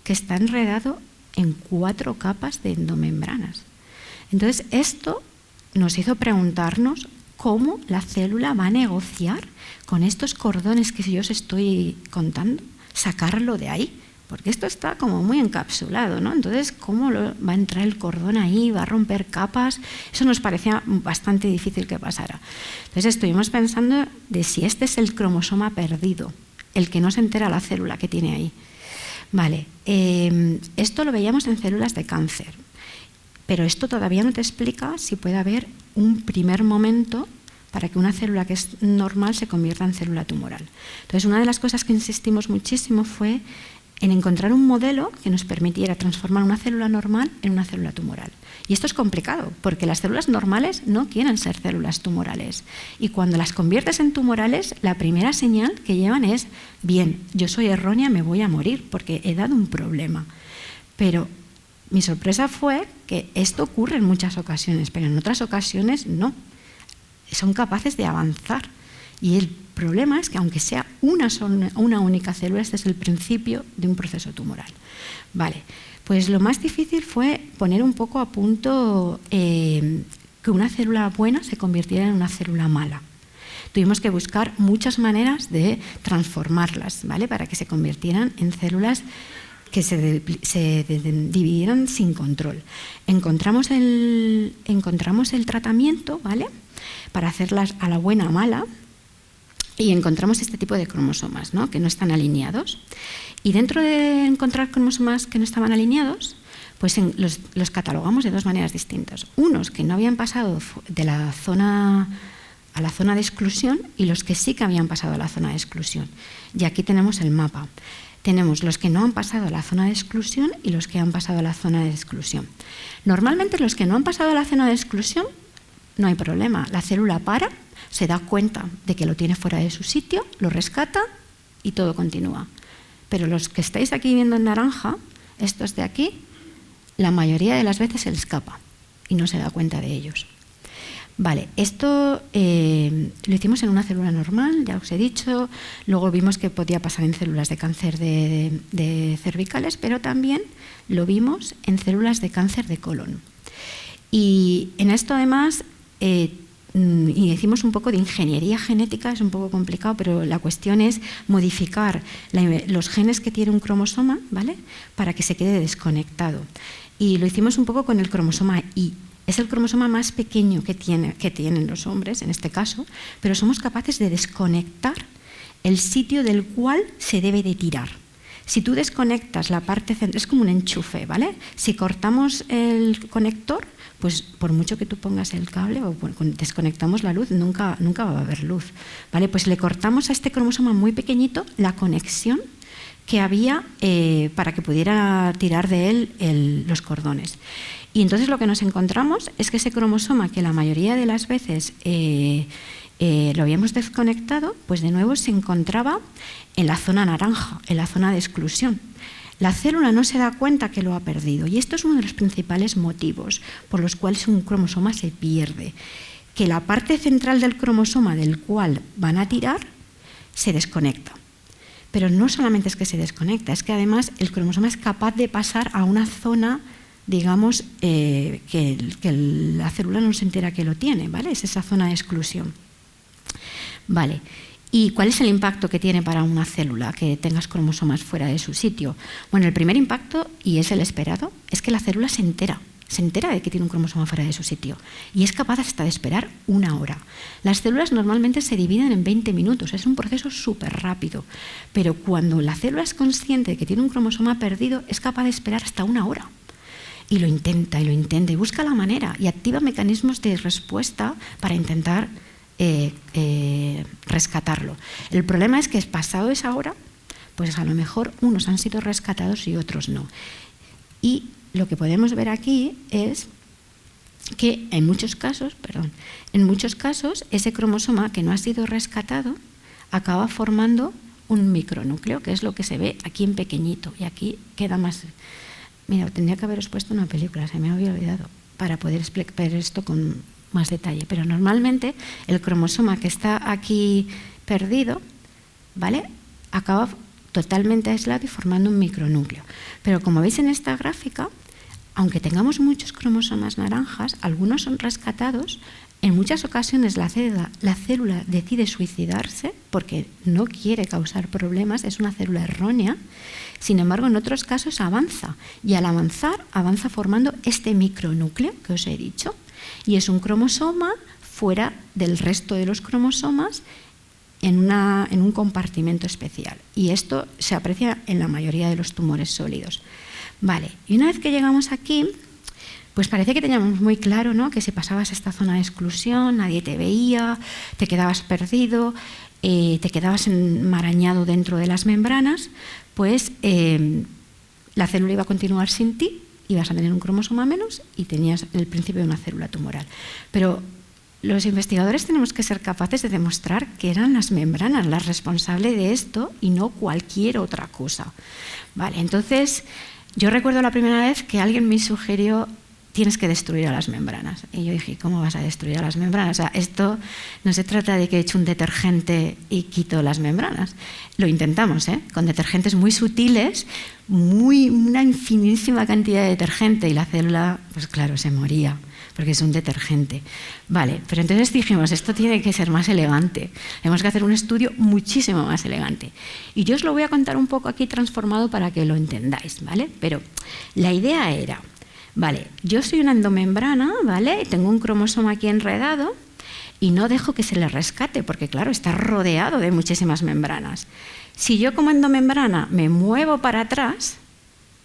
que está enredado en 4 capas de endomembranas. Entonces, esto nos hizo preguntarnos cómo la célula va a negociar con estos cordones que yo os estoy contando, sacarlo de ahí, porque esto está como muy encapsulado, ¿no? Entonces, ¿cómo va a entrar el cordón ahí? ¿Va a romper capas? Eso nos parecía bastante difícil que pasara. Entonces estuvimos pensando de si este es el cromosoma perdido, el que no se entera la célula que tiene ahí. Vale, esto lo veíamos en células de cáncer, pero esto todavía no te explica si puede haber un primer momento para que una célula que es normal se convierta en célula tumoral. Entonces, una de las cosas que insistimos muchísimo fue en encontrar un modelo que nos permitiera transformar una célula normal en una célula tumoral. Y esto es complicado, porque las células normales no quieren ser células tumorales. Y cuando las conviertes en tumorales, la primera señal que llevan es, bien, yo soy errónea, me voy a morir, porque he dado un problema. Pero mi sorpresa fue que esto ocurre en muchas ocasiones, pero en otras ocasiones no. Son capaces de avanzar. Y el problema es que aunque sea una única célula, este es el principio de un proceso tumoral. Vale, pues lo más difícil fue poner un poco a punto que una célula buena se convirtiera en una célula mala. Tuvimos que buscar muchas maneras de transformarlas, ¿vale? Para que se convirtieran en células que se dividieran sin control. Encontramos el tratamiento, ¿vale? Para hacerlas a la buena o mala, y encontramos este tipo de cromosomas, ¿no? Que no están alineados. Y dentro de encontrar cromosomas que no estaban alineados, pues los catalogamos de dos maneras distintas. Unos que no habían pasado de la zona a la zona de exclusión y los que sí que habían pasado a la zona de exclusión. Y aquí tenemos el mapa. Tenemos los que no han pasado a la zona de exclusión y los que han pasado a la zona de exclusión. Normalmente los que no han pasado a la zona de exclusión no hay problema. La célula para, se da cuenta de que lo tiene fuera de su sitio, lo rescata y todo continúa. Pero los que estáis aquí viendo en naranja, estos de aquí, la mayoría de las veces se les escapa y no se da cuenta de ellos. Vale, esto lo hicimos en una célula normal, ya os he dicho, luego vimos que podía pasar en células de cáncer de cervicales, pero también lo vimos en células de cáncer de colon. Y en esto además y hicimos un poco de ingeniería genética, es un poco complicado, pero la cuestión es modificar los genes que tiene un cromosoma, ¿vale? Para que se quede desconectado. Y lo hicimos un poco con el cromosoma Y. Es el cromosoma más pequeño que tienen los hombres, en este caso, pero somos capaces de desconectar el sitio del cual se debe de tirar. Si tú desconectas la parte central, es como un enchufe, ¿vale? Si cortamos el conector, pues por mucho que tú pongas el cable o desconectamos la luz, nunca va a haber luz, ¿vale? Pues le cortamos a este cromosoma muy pequeñito la conexión que había para que pudiera tirar de él los cordones. Y entonces lo que nos encontramos es que ese cromosoma, que la mayoría de las veces lo habíamos desconectado, pues de nuevo se encontraba en la zona naranja, en la zona de exclusión. La célula no se da cuenta que lo ha perdido y esto es uno de los principales motivos por los cuales un cromosoma se pierde, que la parte central del cromosoma del cual van a tirar se desconecta. Pero no solamente es que se desconecta, es que además el cromosoma es capaz de pasar a una zona, digamos, que la célula no se entera que lo tiene, ¿vale? Es esa zona de exclusión. Vale. ¿Y cuál es el impacto que tiene para una célula que tengas cromosomas fuera de su sitio? Bueno, el primer impacto, y es el esperado, es que la célula se entera de que tiene un cromosoma fuera de su sitio y es capaz hasta de esperar 1 hora. Las células normalmente se dividen en 20 minutos, es un proceso súper rápido, pero cuando la célula es consciente de que tiene un cromosoma perdido, es capaz de esperar hasta 1 hora. Y lo intenta y busca la manera y activa mecanismos de respuesta para intentar rescatarlo. El problema es que pasado esa hora, pues a lo mejor unos han sido rescatados y otros no. Y lo que podemos ver aquí es que en muchos casos ese cromosoma que no ha sido rescatado acaba formando un micronúcleo, que es lo que se ve aquí en pequeñito y aquí queda más. Mira, tendría que haberos puesto una película, se me había olvidado, para poder explicar esto con más detalle. Pero normalmente el cromosoma que está aquí perdido, ¿vale?, acaba totalmente aislado y formando un micronúcleo. Pero como veis en esta gráfica, aunque tengamos muchos cromosomas naranjas, algunos son rescatados En muchas ocasiones la célula decide suicidarse porque no quiere causar problemas, es una célula errónea. Sin embargo, en otros casos avanza, y al avanzar, avanza formando este micronúcleo que os he dicho, y es un cromosoma fuera del resto de los cromosomas en un compartimento especial. Y esto se aprecia en la mayoría de los tumores sólidos. Vale, y una vez que llegamos aquí, pues parece que teníamos muy claro, ¿no?, que si pasabas esta zona de exclusión, nadie te veía, te quedabas perdido, te quedabas enmarañado dentro de las membranas, pues la célula iba a continuar sin ti, ibas a tener un cromosoma menos y tenías el principio de una célula tumoral. Pero los investigadores tenemos que ser capaces de demostrar que eran las membranas las responsables de esto y no cualquier otra cosa. Vale, entonces yo recuerdo la primera vez que alguien me sugirió: tienes que destruir a las membranas. Y yo dije, ¿cómo vas a destruir a las membranas? O sea, esto no se trata de que echo un detergente y quito las membranas. Lo intentamos, con detergentes muy sutiles, una infinísima cantidad de detergente, y la célula, pues claro, se moría, porque es un detergente. Vale, pero entonces dijimos, esto tiene que ser más elegante. Tenemos que hacer un estudio muchísimo más elegante. Y yo os lo voy a contar un poco aquí transformado para que lo entendáis, ¿vale? Pero la idea era: vale, yo soy una endomembrana, ¿vale? Tengo un cromosoma aquí enredado y no dejo que se le rescate porque, claro, está rodeado de muchísimas membranas. Si yo como endomembrana me muevo para atrás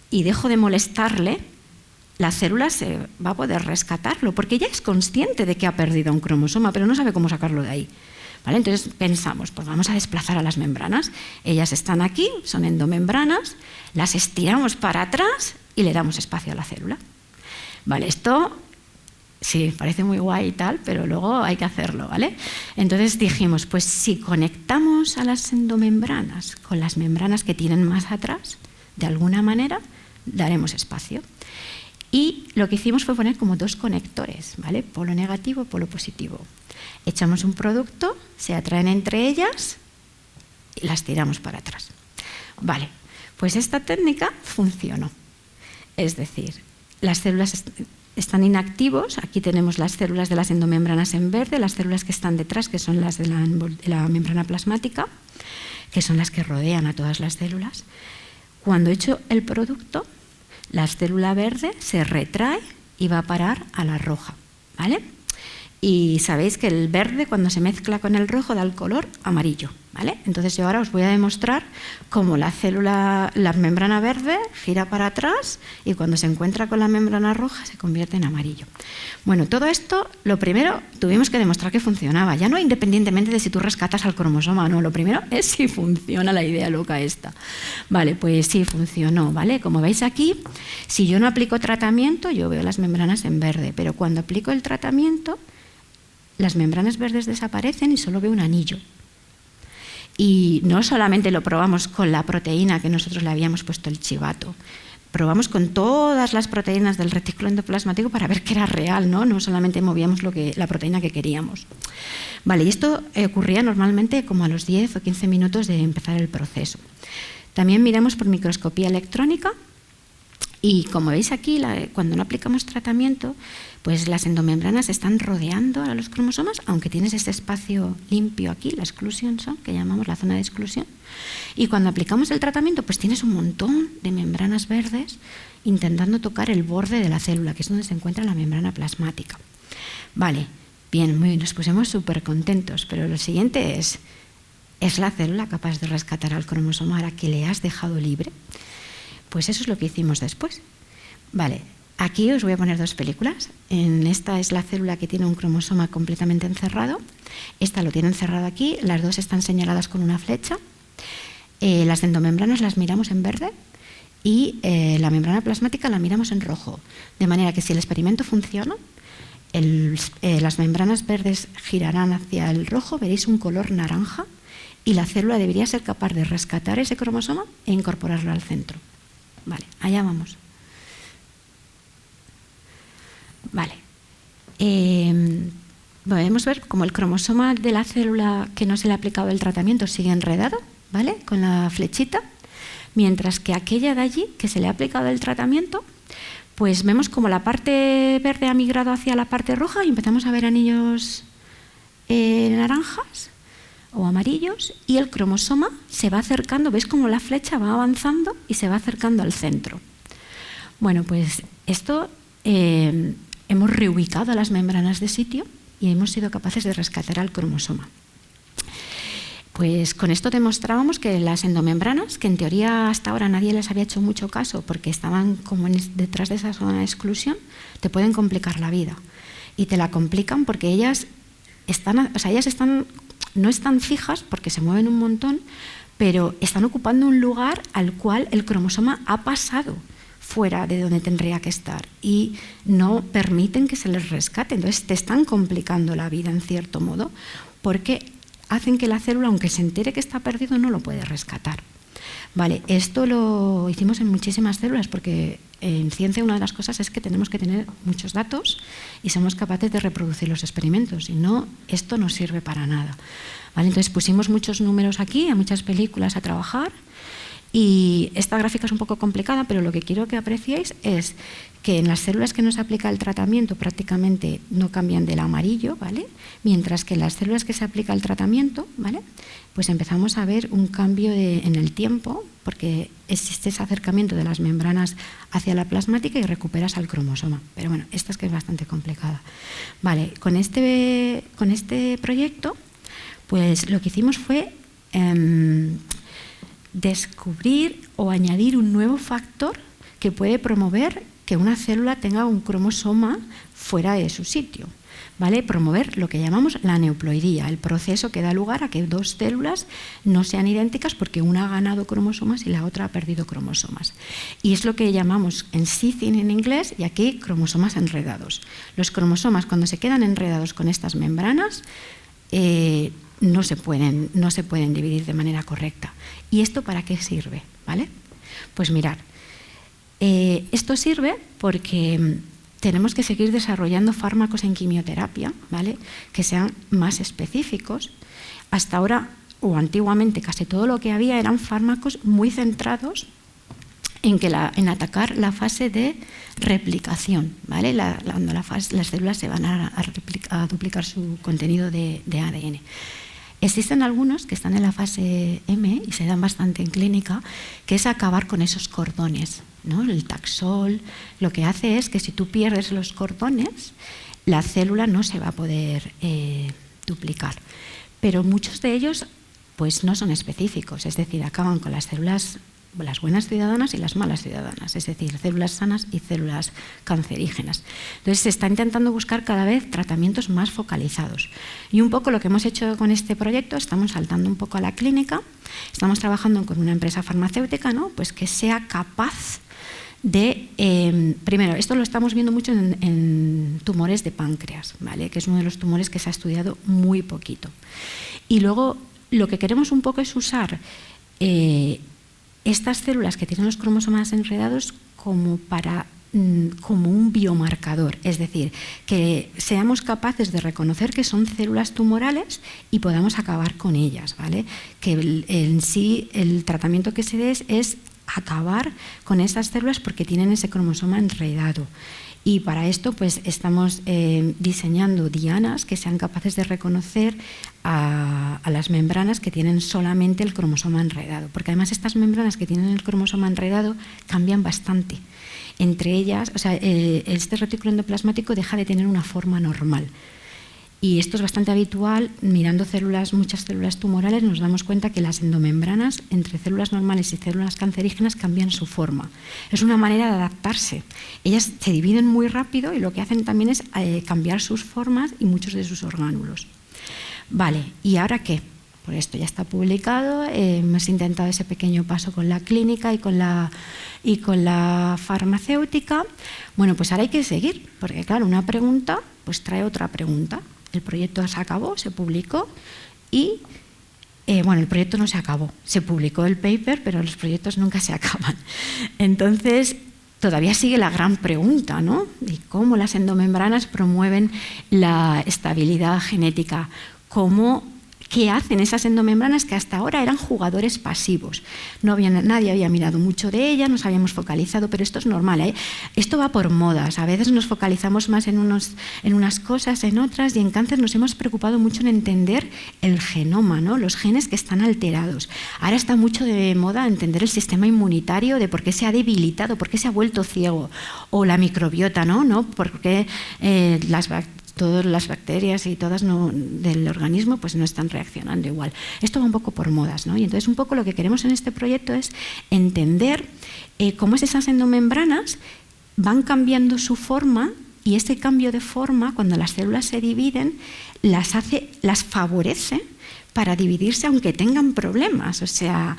y dejo de molestarle, la célula se va a poder rescatarlo porque ella es consciente de que ha perdido un cromosoma, pero no sabe cómo sacarlo de ahí. ¿Vale? Entonces pensamos, pues vamos a desplazar a las membranas. Ellas están aquí, son endomembranas, las estiramos para atrás y le damos espacio a la célula. Vale, esto sí, parece muy guay y tal, pero luego hay que hacerlo, ¿vale? Entonces dijimos, pues si conectamos a las endomembranas con las membranas que tienen más atrás, de alguna manera daremos espacio. Y lo que hicimos fue poner como dos conectores, ¿vale? Polo negativo, polo positivo. Echamos un producto, se atraen entre ellas y las tiramos para atrás. Vale, pues esta técnica funcionó. Es decir, las células están inactivos. Aquí tenemos las células de las endomembranas en verde, las células que están detrás, que son las de la membrana plasmática, que son las que rodean a todas las células. Cuando echo el producto, la célula verde se retrae y va a parar a la roja, ¿vale? Y sabéis que el verde, cuando se mezcla con el rojo, da el color amarillo, ¿vale? Entonces yo ahora os voy a demostrar cómo la membrana verde gira para atrás y cuando se encuentra con la membrana roja se convierte en amarillo. Bueno, todo esto, lo primero, tuvimos que demostrar que funcionaba, ya no independientemente de si tú rescatas al cromosoma o no, lo primero es si funciona la idea loca esta. Vale, pues sí, funcionó, ¿vale? Como veis aquí, si yo no aplico tratamiento, yo veo las membranas en verde, pero cuando aplico el tratamiento, las membranas verdes desaparecen y solo veo un anillo. Y no solamente lo probamos con la proteína que nosotros le habíamos puesto el chivato, probamos con todas las proteínas del retículo endoplasmático para ver que era real, ¿no? No solamente movíamos la proteína que queríamos. Vale, y esto ocurría normalmente como a los 10 o 15 minutos de empezar el proceso. También miramos por microscopía electrónica y como veis aquí, cuando no aplicamos tratamiento, pues las endomembranas están rodeando a los cromosomas, aunque tienes este espacio limpio aquí, la exclusión zone, que llamamos la zona de exclusión. Y cuando aplicamos el tratamiento, pues tienes un montón de membranas verdes intentando tocar el borde de la célula, que es donde se encuentra la membrana plasmática. Vale, bien, nos pusimos súper contentos, pero lo siguiente ¿es la célula capaz de rescatar al cromosoma ahora que le has dejado libre? Pues eso es lo que hicimos después. Vale. Aquí os voy a poner dos películas. Esta es la célula que tiene un cromosoma completamente encerrado. Esta lo tiene encerrado aquí. Las dos están señaladas con una flecha. Las endomembranas las miramos en verde y la membrana plasmática la miramos en rojo. De manera que si el experimento funciona, las membranas verdes girarán hacia el rojo, veréis un color naranja y la célula debería ser capaz de rescatar ese cromosoma e incorporarlo al centro. Vale, allá vamos. Vale. Podemos ver como el cromosoma de la célula que no se le ha aplicado el tratamiento sigue enredado, ¿vale? Con la flechita, mientras que aquella de allí que se le ha aplicado el tratamiento, pues vemos como la parte verde ha migrado hacia la parte roja y empezamos a ver anillos naranjas o amarillos, y el cromosoma se va acercando, ¿veis cómo la flecha va avanzando y se va acercando al centro? Bueno, pues esto hemos reubicado las membranas de sitio y hemos sido capaces de rescatar al cromosoma. Pues con esto demostrábamos que las endomembranas, que en teoría hasta ahora nadie les había hecho mucho caso porque estaban como detrás de esa zona de exclusión, te pueden complicar la vida. Y te la complican porque ellas no están fijas porque se mueven un montón, pero están ocupando un lugar al cual el cromosoma ha pasado fuera de donde tendría que estar y no permiten que se les rescate. Entonces te están complicando la vida en cierto modo porque hacen que la célula, aunque se entere que está perdido, no lo puede rescatar. Vale, esto lo hicimos en muchísimas células porque en ciencia una de las cosas es que tenemos que tener muchos datos y somos capaces de reproducir los experimentos, si no, esto no sirve para nada. Vale, entonces pusimos muchos números aquí, a muchas películas a trabajar, y esta gráfica es un poco complicada, pero lo que quiero que apreciéis es que en las células que no se aplica el tratamiento prácticamente no cambian del amarillo, ¿vale? Mientras que en las células que se aplica el tratamiento, ¿vale? Pues empezamos a ver un cambio en el tiempo, porque existe ese acercamiento de las membranas hacia la plasmática y recuperas al cromosoma. Pero bueno, esta es que es bastante complicada. Vale, con este proyecto, pues lo que hicimos fue descubrir o añadir un nuevo factor que puede promover que una célula tenga un cromosoma fuera de su sitio, ¿vale? Promover lo que llamamos la aneuploidía, el proceso que da lugar a que dos células no sean idénticas porque una ha ganado cromosomas y la otra ha perdido cromosomas. Y es lo que llamamos ensizing en inglés y aquí cromosomas enredados. Los cromosomas, cuando se quedan enredados con estas membranas, no se pueden dividir de manera correcta. ¿Y esto para qué sirve? ¿Vale? Pues mirad, esto sirve porque tenemos que seguir desarrollando fármacos en quimioterapia, ¿vale? Que sean más específicos. Hasta ahora, o antiguamente, casi todo lo que había eran fármacos muy centrados en atacar la fase de replicación, ¿vale? Cuando las células se van a duplicar su contenido de ADN. Existen algunos que están en la fase M y se dan bastante en clínica, que es acabar con esos cordones, ¿no? El Taxol lo que hace es que si tú pierdes los cordones, la célula no se va a poder duplicar. Pero muchos de ellos pues, no son específicos, es decir, acaban con las células, las buenas ciudadanas y las malas ciudadanas, es decir, células sanas y células cancerígenas. Entonces se está intentando buscar cada vez tratamientos más focalizados. Y un poco lo que hemos hecho con este proyecto, estamos saltando un poco a la clínica, estamos trabajando con una empresa farmacéutica, ¿no? Pues que sea capaz de, primero, esto lo estamos viendo mucho en tumores de páncreas, ¿vale? Que es uno de los tumores que se ha estudiado muy poquito. Y luego lo que queremos un poco es usar estas células que tienen los cromosomas enredados como un biomarcador, es decir, que seamos capaces de reconocer que son células tumorales y podamos acabar con ellas, ¿vale? Que en sí el tratamiento que se dé es acabar con esas células porque tienen ese cromosoma enredado. Y para esto pues, estamos diseñando dianas que sean capaces de reconocer a las membranas que tienen solamente el cromosoma enredado. Porque además estas membranas que tienen el cromosoma enredado cambian bastante. Entre ellas, o sea, este retículo endoplasmático deja de tener una forma normal. Y esto es bastante habitual, mirando muchas células tumorales nos damos cuenta que las endomembranas entre células normales y células cancerígenas cambian su forma. Es una manera de adaptarse. Ellas se dividen muy rápido y lo que hacen también es cambiar sus formas y muchos de sus orgánulos. Vale, ¿y ahora qué? Pues esto ya está publicado, hemos intentado ese pequeño paso con la clínica y con la farmacéutica. Bueno, pues ahora hay que seguir, porque claro, una pregunta pues trae otra pregunta. El proyecto se acabó, se publicó y, bueno, el proyecto no se acabó, se publicó el paper, pero los proyectos nunca se acaban. Entonces, todavía sigue la gran pregunta, ¿no? De cómo las endomembranas promueven la estabilidad genética, qué hacen esas endomembranas que hasta ahora eran jugadores pasivos. Nadie había mirado mucho de ellas, nos habíamos focalizado, pero esto es normal, ¿eh? Esto va por modas. A veces nos focalizamos más en unas cosas, en otras, y en cáncer nos hemos preocupado mucho en entender el genoma, ¿no? Los genes que están alterados. Ahora está mucho de moda entender el sistema inmunitario, de por qué se ha debilitado, por qué se ha vuelto ciego, o la microbiota, ¿no? Por qué todas las bacterias y todas del organismo pues no están reaccionando igual. Esto va un poco por modas, ¿no? Y entonces un poco lo que queremos en este proyecto es entender cómo esas endomembranas van cambiando su forma, y ese cambio de forma, cuando las células se dividen, las favorece para dividirse aunque tengan problemas. O sea,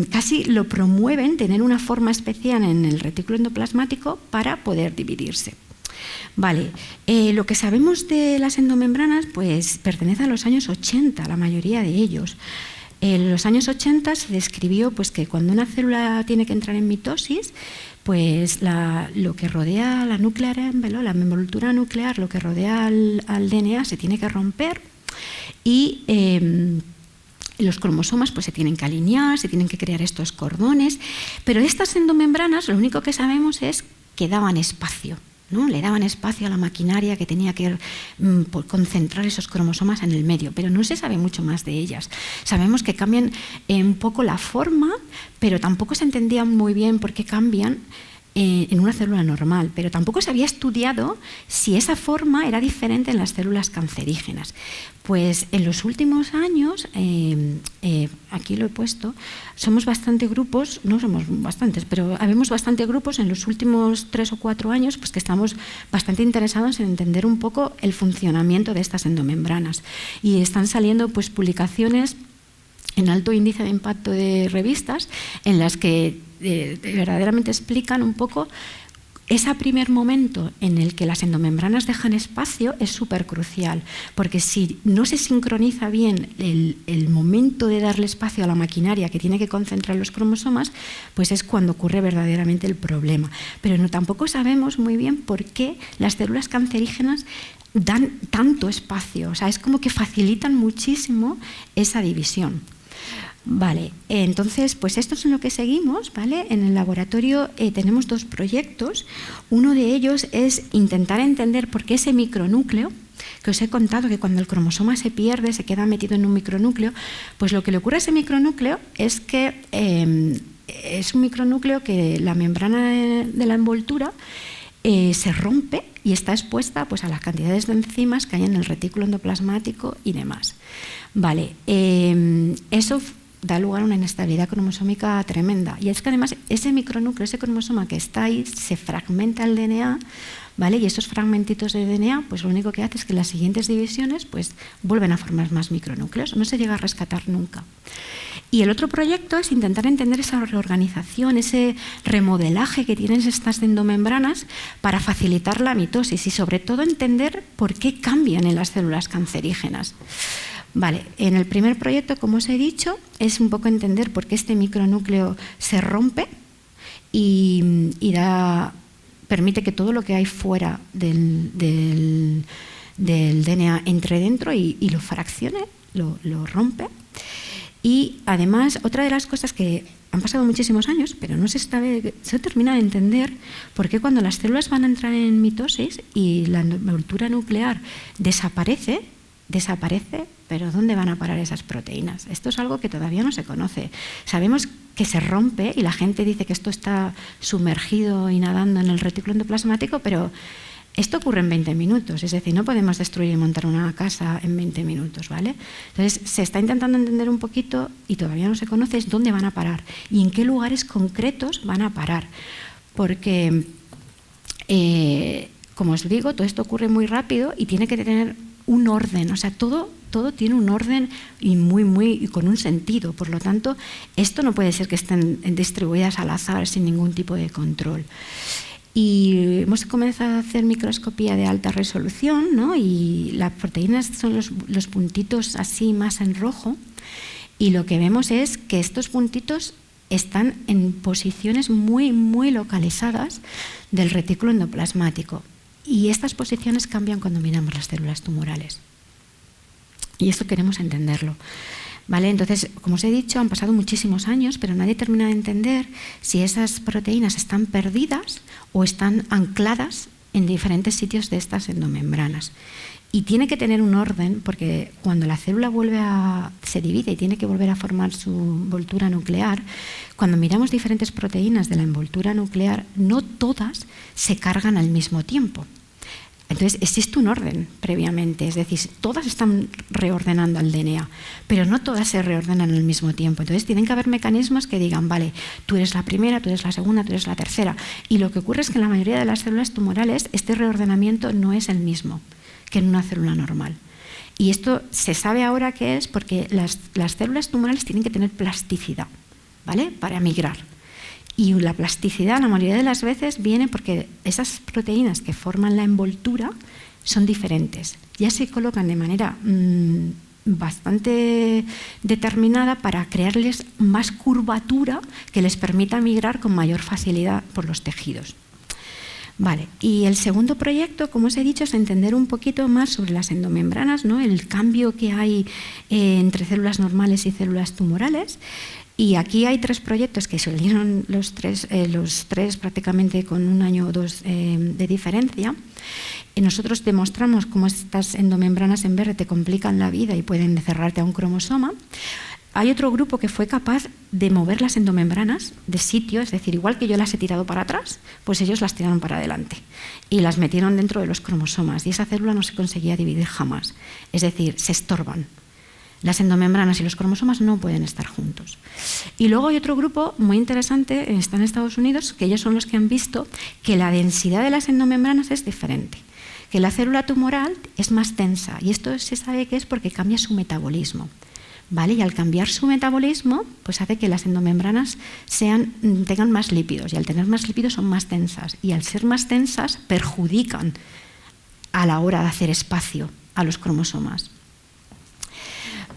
casi lo promueven, tener una forma especial en el retículo endoplasmático para poder dividirse. Vale, lo que sabemos de las endomembranas pues pertenece a los años 80, la mayoría de ellos. En los años 80 se describió pues, que cuando una célula tiene que entrar en mitosis, pues lo que rodea la nuclear envelope, la envoltura nuclear, lo que rodea al DNA se tiene que romper, y los cromosomas pues, se tienen que alinear, se tienen que crear estos cordones, pero de estas endomembranas lo único que sabemos es que daban espacio, ¿no? Le daban espacio a la maquinaria que tenía que concentrar esos cromosomas en el medio, pero no se sabe mucho más de ellas. Sabemos que cambian un poco la forma, pero tampoco se entendía muy bien por qué cambian en una célula normal, pero tampoco se había estudiado si esa forma era diferente en las células cancerígenas. Pues en los últimos años, aquí lo he puesto, somos bastante grupos, no somos bastantes, pero habemos bastante grupos en los últimos 3 o 4 años pues que estamos bastante interesados en entender un poco el funcionamiento de estas endomembranas. Y están saliendo pues publicaciones en alto índice de impacto de revistas en las que verdaderamente explican un poco ese primer momento en el que las endomembranas dejan espacio. Es súper crucial, porque si no se sincroniza bien el momento de darle espacio a la maquinaria que tiene que concentrar los cromosomas, pues es cuando ocurre verdaderamente el problema. Pero tampoco sabemos muy bien por qué las células cancerígenas dan tanto espacio, o sea, es como que facilitan muchísimo esa división. Vale, entonces, pues esto es en lo que seguimos, ¿vale? En el laboratorio tenemos 2 proyectos. Uno de ellos es intentar entender por qué ese micronúcleo, que os he contado que cuando el cromosoma se pierde, se queda metido en un micronúcleo, pues lo que le ocurre a ese micronúcleo es que es un micronúcleo que la membrana de la envoltura se rompe y está expuesta pues, a las cantidades de enzimas que hay en el retículo endoplasmático y demás. Vale, eso da lugar a una inestabilidad cromosómica tremenda. Y es que además ese micronúcleo, ese cromosoma que está ahí, se fragmenta el DNA, ¿vale? Y esos fragmentitos de DNA, pues lo único que hace es que las siguientes divisiones pues, vuelven a formar más micronúcleos. No se llega a rescatar nunca. Y el otro proyecto es intentar entender esa reorganización, ese remodelaje que tienen estas endomembranas para facilitar la mitosis y sobre todo entender por qué cambian en las células cancerígenas. Vale, en el primer proyecto, como os he dicho, es un poco entender por qué este micronúcleo se rompe y permite que todo lo que hay fuera del DNA entre dentro y lo fraccione, lo rompe. Y además, otra de las cosas que han pasado muchísimos años, pero no se termina de entender por qué cuando las células van a entrar en mitosis y la envoltura nuclear desaparece, pero ¿dónde van a parar esas proteínas? Esto es algo que todavía no se conoce. Sabemos que se rompe y la gente dice que esto está sumergido y nadando en el retículo endoplasmático, pero esto ocurre en 20 minutos, es decir, no podemos destruir y montar una casa en 20 minutos, ¿vale? Entonces, se está intentando entender un poquito y todavía no se conoce es dónde van a parar y en qué lugares concretos van a parar. Porque, como os digo, todo esto ocurre muy rápido y tiene que tener un orden, o sea, todo tiene un orden y con un sentido. Por lo tanto, esto no puede ser que estén distribuidas al azar sin ningún tipo de control. Y hemos comenzado a hacer microscopía de alta resolución, ¿no? Y las proteínas son los puntitos así más en rojo, y lo que vemos es que estos puntitos están en posiciones muy, muy localizadas del retículo endoplasmático. Y estas posiciones cambian cuando miramos las células tumorales. Y esto queremos entenderlo. ¿Vale? Entonces, como os he dicho, han pasado muchísimos años, pero nadie termina de entender si esas proteínas están perdidas o están ancladas en diferentes sitios de estas endomembranas. Y tiene que tener un orden, porque cuando la célula se divide y tiene que volver a formar su envoltura nuclear, cuando miramos diferentes proteínas de la envoltura nuclear, no todas se cargan al mismo tiempo. Entonces, existe un orden previamente, es decir, todas están reordenando el DNA, pero no todas se reordenan al mismo tiempo. Entonces, tienen que haber mecanismos que digan, vale, tú eres la primera, tú eres la segunda, tú eres la tercera. Y lo que ocurre es que en la mayoría de las células tumorales este reordenamiento no es el mismo que en una célula normal. Y esto se sabe ahora que es porque las células tumorales tienen que tener plasticidad, ¿vale?, para migrar. Y la plasticidad la mayoría de las veces viene porque esas proteínas que forman la envoltura son diferentes. Ya se colocan de manera bastante determinada para crearles más curvatura que les permita migrar con mayor facilidad por los tejidos. Vale, y el segundo proyecto, como os he dicho, es entender un poquito más sobre las endomembranas, ¿no?, el cambio que hay entre células normales y células tumorales. Y aquí hay 3 proyectos que salieron los tres prácticamente con 1 año o 2 de diferencia. Y nosotros demostramos cómo estas endomembranas en verde te complican la vida y pueden cerrarte a un cromosoma. Hay otro grupo que fue capaz de mover las endomembranas de sitio, es decir, igual que yo las he tirado para atrás, pues ellos las tiraron para adelante y las metieron dentro de los cromosomas y esa célula no se conseguía dividir jamás, es decir, se estorban. Las endomembranas y los cromosomas no pueden estar juntos. Y luego hay otro grupo muy interesante, está en Estados Unidos, que ellos son los que han visto que la densidad de las endomembranas es diferente, que la célula tumoral es más densa y esto se sabe que es porque cambia su metabolismo. ¿Vale? Y al cambiar su metabolismo, pues hace que las endomembranas tengan más lípidos y al tener más lípidos son más densas y al ser más densas perjudican a la hora de hacer espacio a los cromosomas.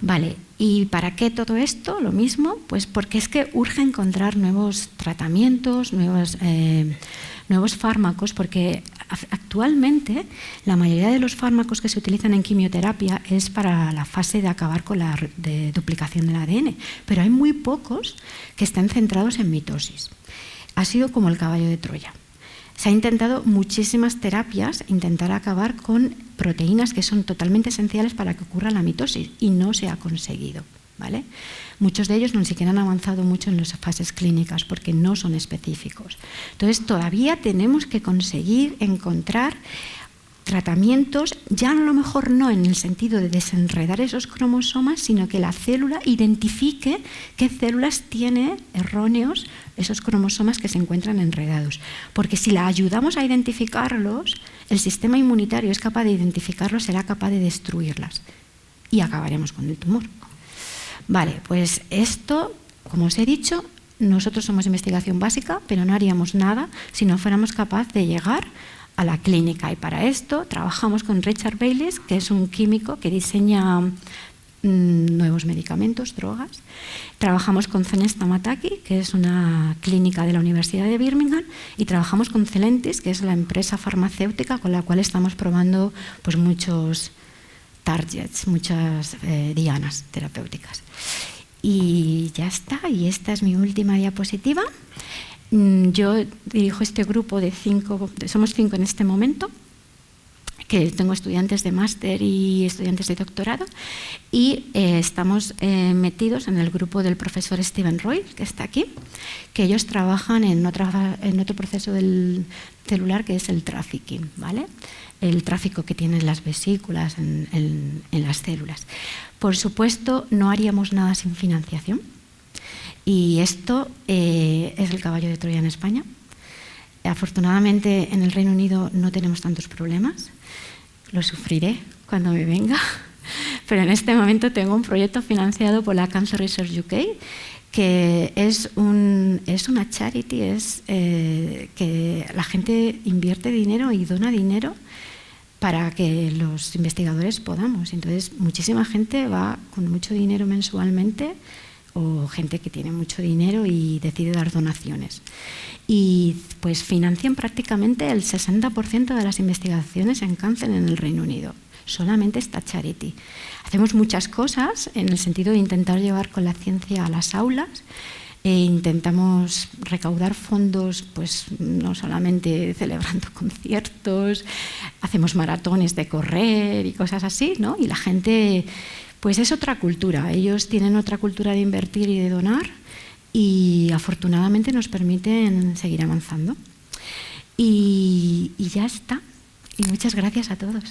Vale, ¿y para qué todo esto? Lo mismo, pues porque es que urge encontrar nuevos tratamientos, nuevos fármacos, porque actualmente la mayoría de los fármacos que se utilizan en quimioterapia es para la fase de acabar con la duplicación del ADN, pero hay muy pocos que estén centrados en mitosis. Ha sido como el caballo de Troya. Se ha intentado muchísimas terapias intentar acabar con proteínas que son totalmente esenciales para que ocurra la mitosis y no se ha conseguido, ¿vale? Muchos de ellos ni siquiera han avanzado mucho en las fases clínicas porque no son específicos. Entonces todavía tenemos que conseguir encontrar tratamientos, ya a lo mejor no en el sentido de desenredar esos cromosomas, sino que la célula identifique qué células tiene erróneos esos cromosomas que se encuentran enredados. Porque si la ayudamos a identificarlos, el sistema inmunitario es capaz de identificarlos, será capaz de destruirlas y acabaremos con el tumor. Vale, pues esto, como os he dicho, nosotros somos investigación básica, pero no haríamos nada si no fuéramos capaces de llegar a la clínica. Y para esto trabajamos con Richard Bayliss, que es un químico que diseña nuevos medicamentos, drogas. Trabajamos con Zenes Tamataki, que es una clínica de la Universidad de Birmingham, y trabajamos con Celentis, que es la empresa farmacéutica con la cual estamos probando pues, muchos targets, muchas dianas terapéuticas. Y ya está, y esta es mi última diapositiva. Yo dirijo este grupo de 5, somos 5 en este momento, que tengo estudiantes de máster y estudiantes de doctorado, y estamos metidos en el grupo del profesor Steven Roy, que está aquí, que ellos trabajan en otro proceso del celular que es el trafficking, ¿vale? El tráfico que tienen las vesículas en las células. Por supuesto, no haríamos nada sin financiación. Y esto es el caballo de Troya en España. Afortunadamente en el Reino Unido no tenemos tantos problemas. Lo sufriré cuando me venga. Pero en este momento tengo un proyecto financiado por la Cancer Research UK, que es una charity, que la gente invierte dinero y dona dinero para que los investigadores podamos. Entonces, muchísima gente va con mucho dinero mensualmente o gente que tiene mucho dinero y decide dar donaciones. Y pues financian prácticamente el 60% de las investigaciones en cáncer en el Reino Unido. solamente está Charity. Hacemos muchas cosas en el sentido de intentar llevar con la ciencia a las aulas. Intentamos recaudar fondos, pues no solamente celebrando conciertos, hacemos maratones de correr y cosas así, ¿no? Y la gente, pues es otra cultura. Ellos tienen otra cultura de invertir y de donar y afortunadamente nos permiten seguir avanzando. Y ya está. Y muchas gracias a todos.